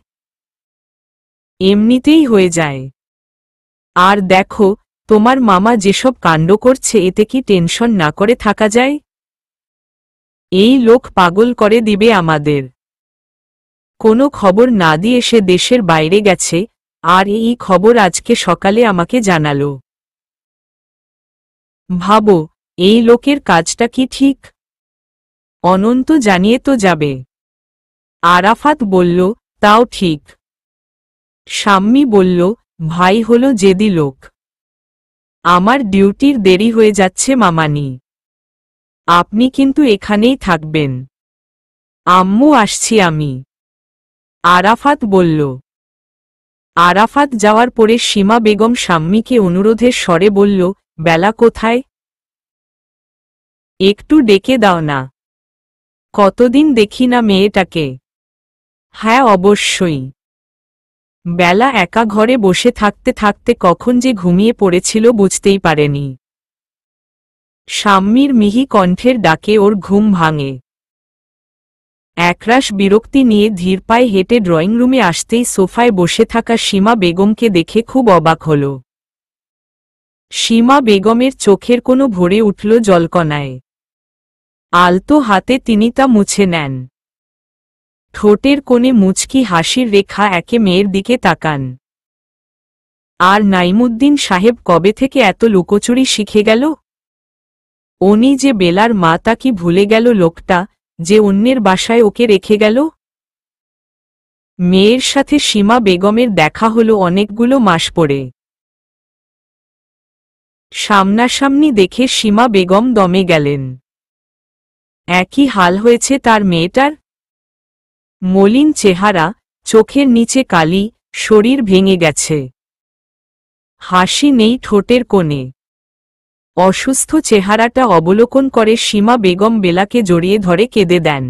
এমনিতেই হয়ে যায়। আর দেখো তোমার মামা যেসব কাণ্ড করছে এতে কি টেনশন না করে থাকা যায়? এই লোক পাগল করে দিবে আমাদের। কোনো খবর না দিয়ে সে দেশের বাইরে গেছে, আর এই খবর আজকে সকালে আমাকে জানালো। ভাবো, এই লোকের কাজটা কি ঠিক? অনন্ত জানিয়ে তো যাবে। আরাফাত বলল, তাও ঠিক। শাম্মী বলল, ভাই হলো জেদি লোক। আমার ডিউটির দেরি হয়ে যাচ্ছে মামানি। আপনি কিন্তু এখানেই থাকবেন। আম্মু আসছি আমি। আরাফাত বলল। আরাফাত যাওয়ার পরে সীমা বেগম শাম্মীকে অনুরোধের স্বরে বলল, বেলা কোথায়? একটু ডেকে দাও না। কতদিন দেখি না মেয়েটাকে। হ্যাঁ অবশ্যই। বেলা একা ঘরে বসে থাকতে থাকতে কখন যে ঘুমিয়ে পড়েছিল বুঝতেই পারেনি। শাম্মীর মিহি কণ্ঠের ডাকে ওর ঘুম ভাঙে। একরাশ বিরক্তি নিয়ে ধীর পায়ে হেঁটে ড্রয়িং রুমে আসতেই সোফায় বসে থাকা সীমা বেগমকে দেখে খুব অবাক হল। সীমা বেগমের চোখের কোনো ভরে উঠল জলকণায়। আলতো হাতে তিনি তা মুছে নেন। ঠোঁটের কোণে মুচকি হাসির রেখা একে মেয়ের দিকে তাকান। আর নাইমুদ্দিন সাহেব কবে থেকে এত লুকোচুরি শিখে গেল? উনি যে বেলার মা তা কি ভুলে গেল লোকটা, যে অন্যের বাসায় ওকে রেখে গেল? মেয়ের সাথে সীমা বেগমের দেখা হলো অনেকগুলো মাস পরে। সামনাসামনি দেখে সীমা বেগম দমে গেলেন। একই হাল হয়েছে তার মেয়েটার। মলিন চেহারা, চোখের নিচে কালি, শরীর ভেঙে গেছে। হাসি নেই ঠোঁটের কোণে। অসুস্থ চেহারাটা অবলোকন করে সীমা বেগম বেলাকে জড়িয়ে ধরে কেঁদে দেন।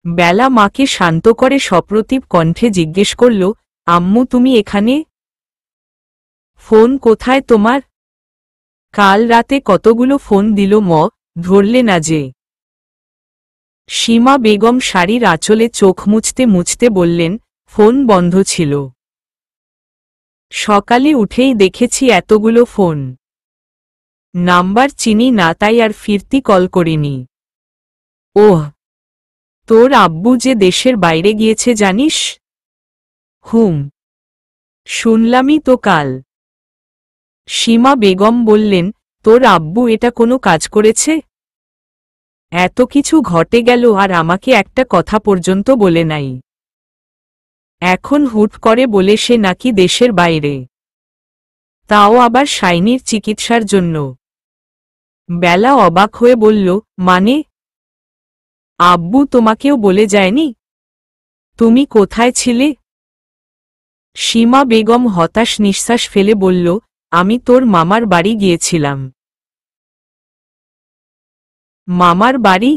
বেলা মাকে শান্ত করে সপ্রতিভ কণ্ঠে জিজ্ঞেস করল, আম্মু তুমি এখানে? ফোন কোথায় তোমার? কাল রাতে কতগুলো ফোন দিল ধরলে না যে? সীমা বেগম শাড়ির আঁচলে চোখ মুছতে মুছতে বললেন, ফোন বন্ধ ছিল। সকালে উঠেই দেখেছি এতগুলো ফোন। নাম্বার চিনি না তাই আর ফিরতি কল করিনি। ওহ, তোর আব্বু যে দেশের বাইরে গিয়েছে জানিস? হুম, শুনলামই তো কাল। সীমা বেগম বললেন, তোর আব্বু এটা কোনো কাজ করেছে? এত কিছু ঘটে গেল আর আমাকে একটা কথা পর্যন্ত বলে নাই। এখন হুট করে বলে সে নাকি দেশের বাইরে, তাও আবার শাইনির চিকিৎসার জন্য। বেলা অবাক হয়ে বলল, মানে? আব্বু তোমাকেও বলে যায়নি? তুমি কোথায় ছিলে? সীমা বেগম হতাশ নিঃশ্বাস ফেলে বলল, আমি তোর মামার বাড়ি গিয়েছিলাম। মামার বাড়ি?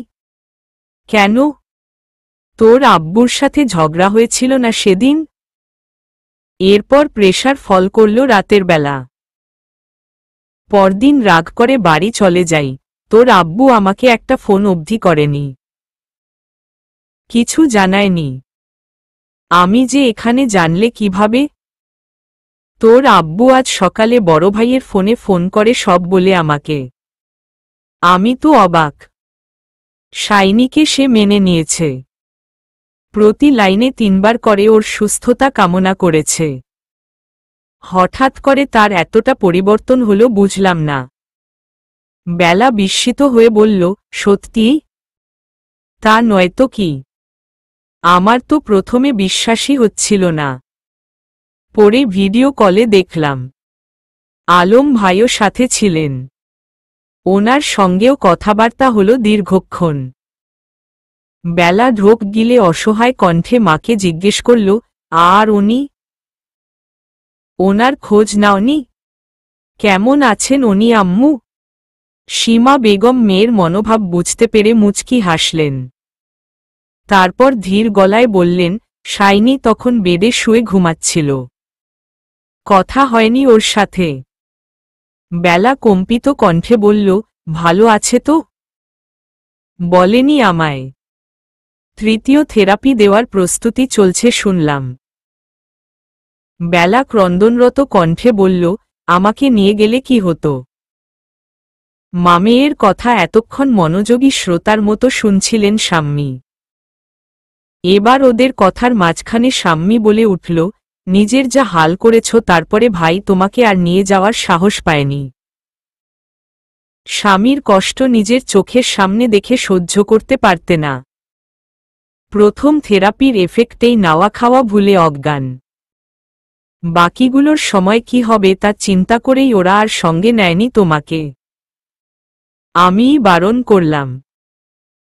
কেন? তোর আব্বুর সাথে ঝগড়া হয়েছিল না সেদিন? এরপর প্রেসার ফল করল রাতের বেলা। পরদিন রাগ করে বাড়ি চলে যাই। তোর আব্বু আমাকে একটা ফোন অবধি করেনি, কিছু জানায়নি। আমি যে এখানে জানলে কিভাবে? তোর আব্বু আজ সকালে বড় ভাইয়ের ফোনে ফোন করে সব বলে আমাকে। আমি তো অবাক। শাইনিকে সে মেনে নিয়েছে। প্রতি লাইনে 3 বার করে ওর সুস্থতা কামনা করেছে। হঠাৎ করে তার এতটা পরিবর্তন হলো বুঝলাম না। বেলা বিস্মিত হয়ে বলল, সত্যি? তা নয়তো কি? আমার তো প্রথমে বিশ্বাসই হচ্ছিল না। পরে ভিডিও কলে দেখলাম আলম ভাইও সাথে ছিলেন। ওনার সঙ্গেও কথাবার্তা হলো দীর্ঘক্ষণ। বেলা ঢোক গিলে অসহায় কণ্ঠে মাকে জিজ্ঞেস করল, আর উনি? ওনার খোঁজ নাওনি? কেমন আছেন উনি আম্মু? সীমা বেগম মেয়ের মনোভাব বুঝতে পেরে মুচকি হাসলেন। তারপর ধীর গলায় বললেন, শাইনি তখন বেডে শুয়ে ঘুমাচ্ছিল। কথা হয়নি ওর সাথে। বেলা কম্পিত কণ্ঠে বলল, ভালো আছে তো? বলেনি আমায়। তৃতীয় থেরাপি দেওয়ার প্রস্তুতি চলছে শুনলাম। বেলা ক্রন্দনরত কণ্ঠে বলল, আমাকে নিয়ে গেলে কি হতো? মামেয়ের কথা এতক্ষণ মনোযোগী শ্রোতার মতো শুনছিলেন শাম্মী। এবার ওদের কথার মাঝখানে শাম্মী বলে উঠল, নিজের যা হাল করেছ তারপরে ভাই তোমাকে আর নিয়ে যাওয়ার সাহস পায়নি। স্বামীর কষ্ট নিজের চোখের সামনে দেখে সহ্য করতে পারতে না। প্রথম থেরাপির এফেক্টেই নাওয়া খাওয়া ভুলে অজ্ঞান। বাকিগুলোর সময় কি হবে তা চিন্তা করেই ওরা আর সঙ্গে নেয়নি তোমাকে। আমিই বারণ করলাম।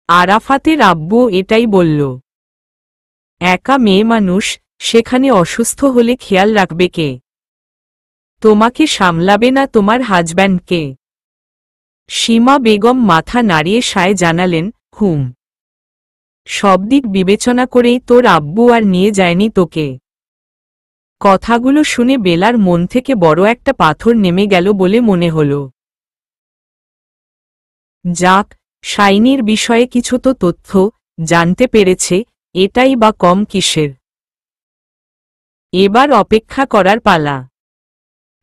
আরাফাতের আব্বু এটাই বলল। একা মেয়ে মানুষ, সেখানে অসুস্থ হলে খেয়াল রাখবে কে? তোমাকে সামলাবে না তোমার হাজব্যান্ডকে? সীমা বেগম মাথা নাড়িয়ে সায় জানালেন, হুম। সব দিক বিবেচনা করেই তোর আব্বু আর নিয়ে যায়নি তোকে। কথাগুলো শুনে বেলার মন থেকে বড় একটা পাথর নেমে গেল বলে মনে হল। যাক, শাইনির বিষয়ে কিছু তো তথ্য জানতে পেরেছে, এটাই বা কম কিসের। এবার অপেক্ষা করার পালা।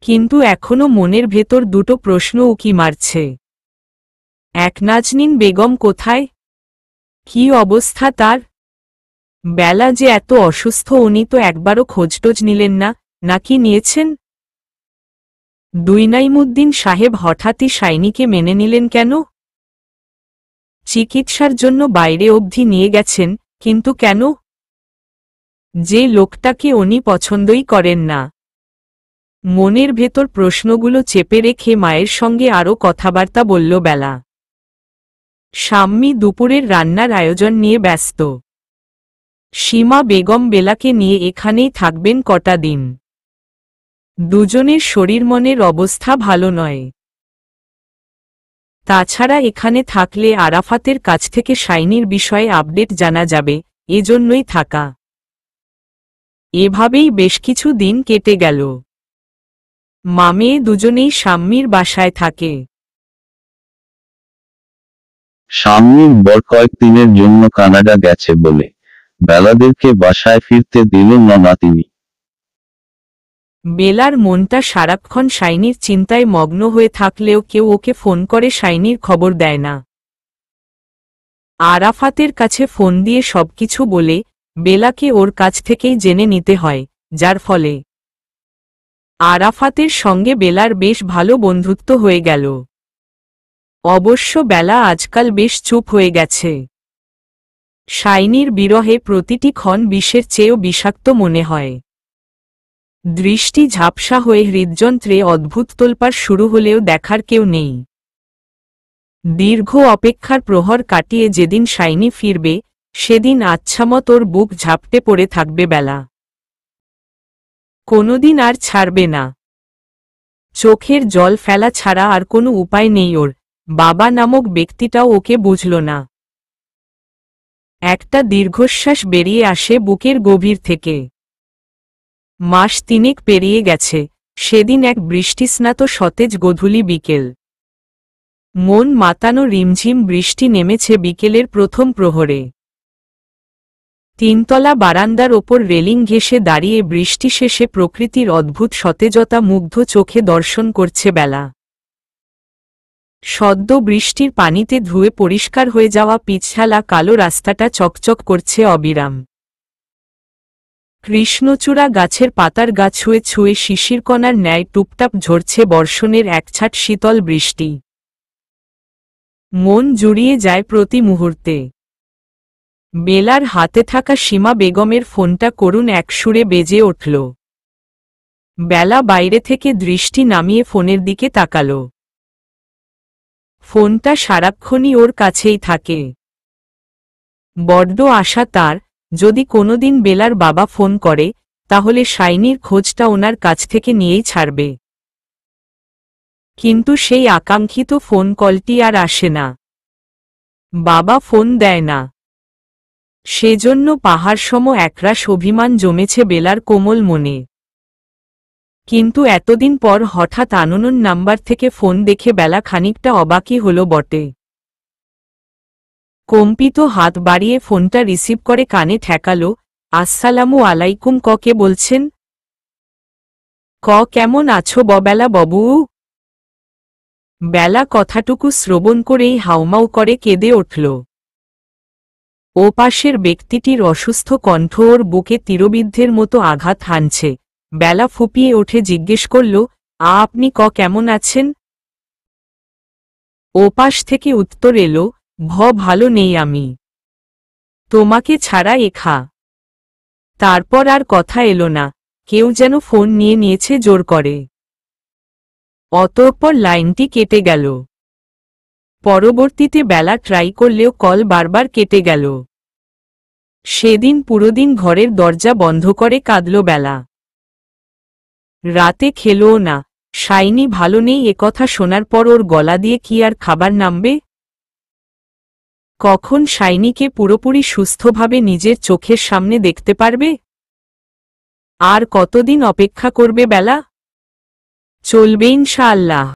কিন্তু এখনো মনের ভেতর দুটো প্রশ্ন উকি মারছে। এক, নাজনীন বেগম কোথায়? কি অবস্থা তার? বেলা যে এত অসুস্থ উনি তো একবারও খোঁজটোজ নিলেন না, নাকি নিয়েছেন? দুই, নাইমুদ্দিন সাহেব হঠাৎই শাইনিকে মেনে নিলেন কেন? চিকিৎসার জন্য বাইরে অবধি নিয়ে গেছেন, কিন্তু কেন? যে লোকটাকে উনি পছন্দই করেন না। মনের ভেতর প্রশ্নগুলো চেপে রেখে মায়ের সঙ্গে আরও কথাবার্তা বলল বেলা। শাম্মী দুপুরের রান্নার আয়োজন নিয়ে ব্যস্ত। সীমা বেগম বেলাকে নিয়ে এখানেই থাকবেন কটা দিন। দুজনের শরীর মনের অবস্থা ভালো নয়। তাছাড়া এখানে থাকলে আরাফাতের কাছ থেকে শাইনির বিষয়ে আপডেট জানা যাবে, এজন্যই থাকা। এভাবেই বেশ কিছু দিন কেটে গেল। মামে দুজনেই শাম্মীর বাসায় থাকে। শাম্মীর বর কয়েকদিনের জন্য কানাডা গেছে বলে বেলাদেরকে বাসায় ফিরতে দিলেন না নাতিনি। বেলার মনটা সারাক্ষণ শাইনির চিন্তায় মগ্ন হয়ে থাকলেও কেউ ওকে ফোন করে শাইনির খবর দেয় না। আরাফাতের কাছে ফোন দিয়ে সবকিছু বলে বেলাকে ওর কাছ থেকেই জেনে নিতে হয়, যার ফলে আরাফাতের সঙ্গে বেলার বেশ ভালো বন্ধুত্ব হয়ে গেল। অবশ্য বেলা আজকাল বেশ চুপ হয়ে গেছে। শাইনির বিরহে প্রতিটি ক্ষণ বিষের চেয়েও বিষাক্ত মনে হয়। দৃষ্টি ঝাপসা হয়ে হৃদযন্ত্রে অদ্ভুত তোলপাড় শুরু হলেও দেখার কেউ নেই। দীর্ঘ অপেক্ষার প্রহর কাটিয়ে যেদিন শাইনি ফিরবে, সেদিন আচ্ছামত ওর বুক ঝাপটে পড়ে থাকবে বেলা। কোনোদিন আর ছাড়বে না। চোখের জল ফেলা ছাড়া আর কোনো উপায় নেই ওর। বাবা নামক ব্যক্তিটাও ওকে বুঝল না। একটা দীর্ঘশ্বাস বেরিয়ে আসে বুকের গভীর থেকে। মাস তিনেক পেরিয়ে গেছে, সেদিন এক বৃষ্টিস্নাত সতেজ গোধূলি বিকেল। মন মাতানো রিমঝিম বৃষ্টি নেমেছে বিকেলের প্রথম প্রহরে। তিনতলা বারান্দার ওপর রেলিং ঘেঁষে দাঁড়িয়ে বৃষ্টি শেষে প্রকৃতির অদ্ভুত সতেজতা মুগ্ধ চোখে দর্শন করছে বেলা। সদ্য বৃষ্টির পানিতে ধুয়ে পরিষ্কার হয়ে যাওয়া পিছালা কালো রাস্তাটা চকচক করছে অবিরাম। কৃষ্ণচূড়া গাছের পাতার গা ছুঁয়ে ছুঁয়ে শিশিরকণার ন্যায় টুপটাপ ঝরছে বর্ষণের একছাট শীতল বৃষ্টি। মন জুড়িয়ে যায় প্রতি মুহূর্তে। বেলার হাতে থাকা সীমা বেগমের ফোনটা করুণ এক সুরে বেজে উঠল। বেলা বাইরে থেকে দৃষ্টি নামিয়ে ফোনের দিকে তাকাল। ফোনটা সারাক্ষণই ওর কাছেই থাকে। বড্ড আশা তার, যদি কোনোদিন বেলার বাবা ফোন করে, তাহলে শাইনির খোঁজটা ওনার কাছ থেকে নিয়েই ছাড়বে। কিন্তু সেই আকাঙ্ক্ষিত ফোন কলটি আর আসে না। বাবা ফোন দেয় না। সেজন্য পাহাড়সম একরাশ অভিমান জমেছে বেলার কোমল মনে। কিন্তু এতদিন পর হঠাৎ আননোন নাম্বার থেকে ফোন দেখে বেলা খানিকটা অবাকই হল বটে। কম্পিত হাত বাড়িয়ে ফোনটা রিসিভ করে কানে ঠেকাল। আসসালামু আলাইকুম, কে বলছেন? কেমন আছো বেলা বাবু? বেলা কথাটুকু শ্রবণ করেই হাউমাউ করে কেঁদে উঠল। ও পাশের ব্যক্তিটির অসুস্থ কণ্ঠ ওর বুকে তীরবিদ্ধের মতো আঘাত হানছে। বেলা ফুপিয়ে ওঠে জিজ্ঞেস করল, আপনি কেমন আছেন? ও পাশ থেকে উত্তর এলো, ভালো নেই আমি। তোমাকে ছাড়া তারপর আর কথা এলো না। কেউ যেন ফোন নিয়ে নিয়েছে জোর করে। অতঃপর লাইনটি কেটে গেল। পরবর্তীতে বেলা ট্রাই করলেও কল বারবার কেটে গেল। সেদিন পুরোদিন ঘরের দরজা বন্ধ করে কাঁদল বেলা। রাতে খেলও না। শাইনি ভালো নেই একথা শোনার পর ওর গলা দিয়ে কি আর খাবার নামবে? কখন শাইনিকে পুরোপুরি সুস্থভাবে নিজের চোখের সামনে দেখতে পারবে? আর কতদিন অপেক্ষা করবে বেলা? চলবে ইনশাআল্লাহ।